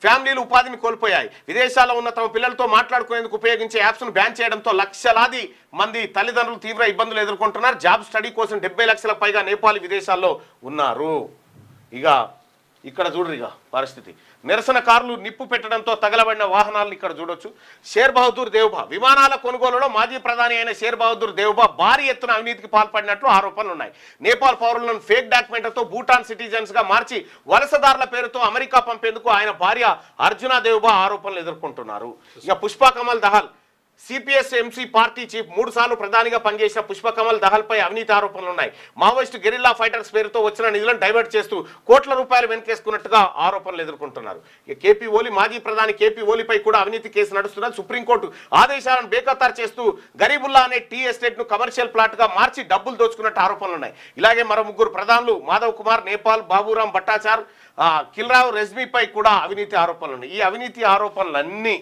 ఫ్యామిలీలు ఉపాధిని కోల్పోయాయి. విదేశాల్లో ఉన్న తమ పిల్లలతో మాట్లాడుకునేందుకు ఉపయోగించే యాప్స్ను బ్యాన్ చేయడంతో లక్షలాది మంది తల్లిదండ్రులు తీవ్ర ఇబ్బందులు ఎదుర్కొంటున్నారు. జాబ్ స్టడీ కోసం 70 లక్షలకు పైగా నేపాలీ విదేశాల్లో ఉన్నారు. ఇక్కడ చూడరు పరిస్థితి. నిరసనకారులు నిప్పు పెట్టడంతో తగలబడిన వాహనాలను ఇక్కడ చూడొచ్చు. షేర్ బహదూర్ దేవ్బా విమానాల కొనుగోలులో మాజీ ప్రధాని అయిన షేర్ బహదూర్ దేవ్బా భారీ ఎత్తున అవినీతికి పాల్పడినట్లు ఆరోపణలు ఉన్నాయి. నేపాల్ పౌరులను ఫేక్ డాక్యుమెంట్లతో భూటాన్ సిటిజన్స్ గా మార్చి వలసదారుల పేరుతో అమెరికా పంపేందుకు ఆయన భార్య అర్జునా దేవ్బా ఆరోపణలు ఎదుర్కొంటున్నారు. ఇక Pushpa Kamal Dahal CPS MC party chief 3 సార్లు ప్రధానిగా పనిచేసిన పుష్ప కమల్ దహల్పై అవినీతి ఆరోపణలు ఉన్నాయి. మావోయిస్టు గెరిల్లా ఫైటర్స్ పేరుతో వచ్చిన నిధులను డైవర్ట్ చేస్తూ కోట్ల రూపాయలు వెనకేసుకున్నట్టుగా ఆరోపణలు ఎదుర్కొంటున్నారు. కేపీ ఓలీ మాజీ ప్రధాని కేపీ ఓలీపై కూడా అవినీతి కేసు నడుస్తున్నది. సుప్రీంకోర్టు ఆదేశాలను బేఖతారు చేస్తూ గరీబుల్లా అనే టీ ఎస్టేట్ ను కమర్షియల్ ప్లాట్ గా మార్చి డబ్బులు దోచుకున్నట్టు ఆరోపణలు ఉన్నాయి. ఇలాగే మరో 3 ప్రధానులు మాధవ్ కుమార్ నేపాల్, బాబురాం భట్టాచార్, కిల్రావ్ రెజ్మీపై కూడా అవినీతి ఆరోపణలు ఉన్నాయి. ఈ అవినీతి ఆరోపణలన్నీ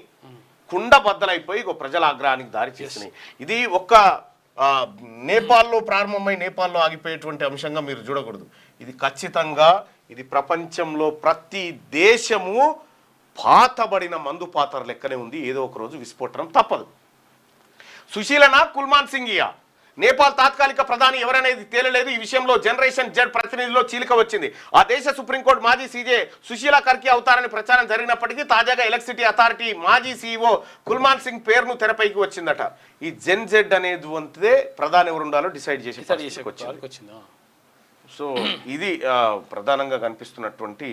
కుండ బద్దలైపోయి ప్రజల ఆగ్రహానికి దారి చేసినాయి. ఇది ఒక్క నేపాల్లో ప్రారంభమై నేపాల్లో ఆగిపోయేటువంటి అంశంగా మీరు చూడకూడదు. ఇది ఖచ్చితంగా ఇది ప్రపంచంలో ప్రతి దేశము పాతబడిన మందు పాత్ర లెక్కనే ఉంది. ఏదో ఒక రోజు విస్ఫోటనం తప్పదు. సుశీలనా కుల్మాన్ సింగియా నేపాల్ తాత్కాలిక ప్రధాని ఎవరనేది తేలలేదు. ఈ విషయంలో జనరేషన్ జెడ్ ప్రతినిధిలో చీలిక వచ్చింది. ఆ దేశ సుప్రీంకోర్టు మాజీ సీజే సుశీలా కర్కి అవుతారని ప్రచారం జరిగినప్పటికీ తాజాగా ఎలక్ట్రిసిటీ అథారిటీ మాజీ సీఈఓ కుల్మాన్ సింగ్ పేరును తెరపైకి వచ్చిందట. ఈ జెన్ జెడ్ అనేది వంతే ప్రధాని ఎవరు ఉండాలో డిసైడ్ చేసి వచ్చింది. సో ఇది ప్రధానంగా కనిపిస్తున్నటువంటి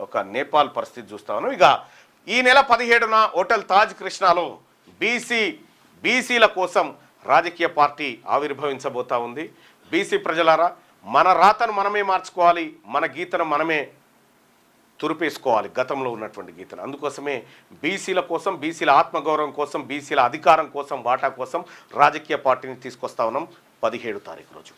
ఒక నేపాల్ పరిస్థితి చూస్తాను. ఇక ఈ నెల 17న హోటల్ తాజ్ కృష్ణాలో బీసీల కోసం రాజకీయ పార్టీ ఆవిర్భవించబోతా ఉంది. బీసీ ప్రజలారా, మన రాతను మనమే మార్చుకోవాలి, మన గీతను మనమే తురిపేసుకోవాలి, గతంలో ఉన్నటువంటి గీతను. అందుకోసమే బీసీల కోసం, బీసీల ఆత్మగౌరవం కోసం, బీసీల అధికారం కోసం, వాటా కోసం రాజకీయ పార్టీని తీసుకొస్తా ఉన్నాం 17 తారీఖు రోజు.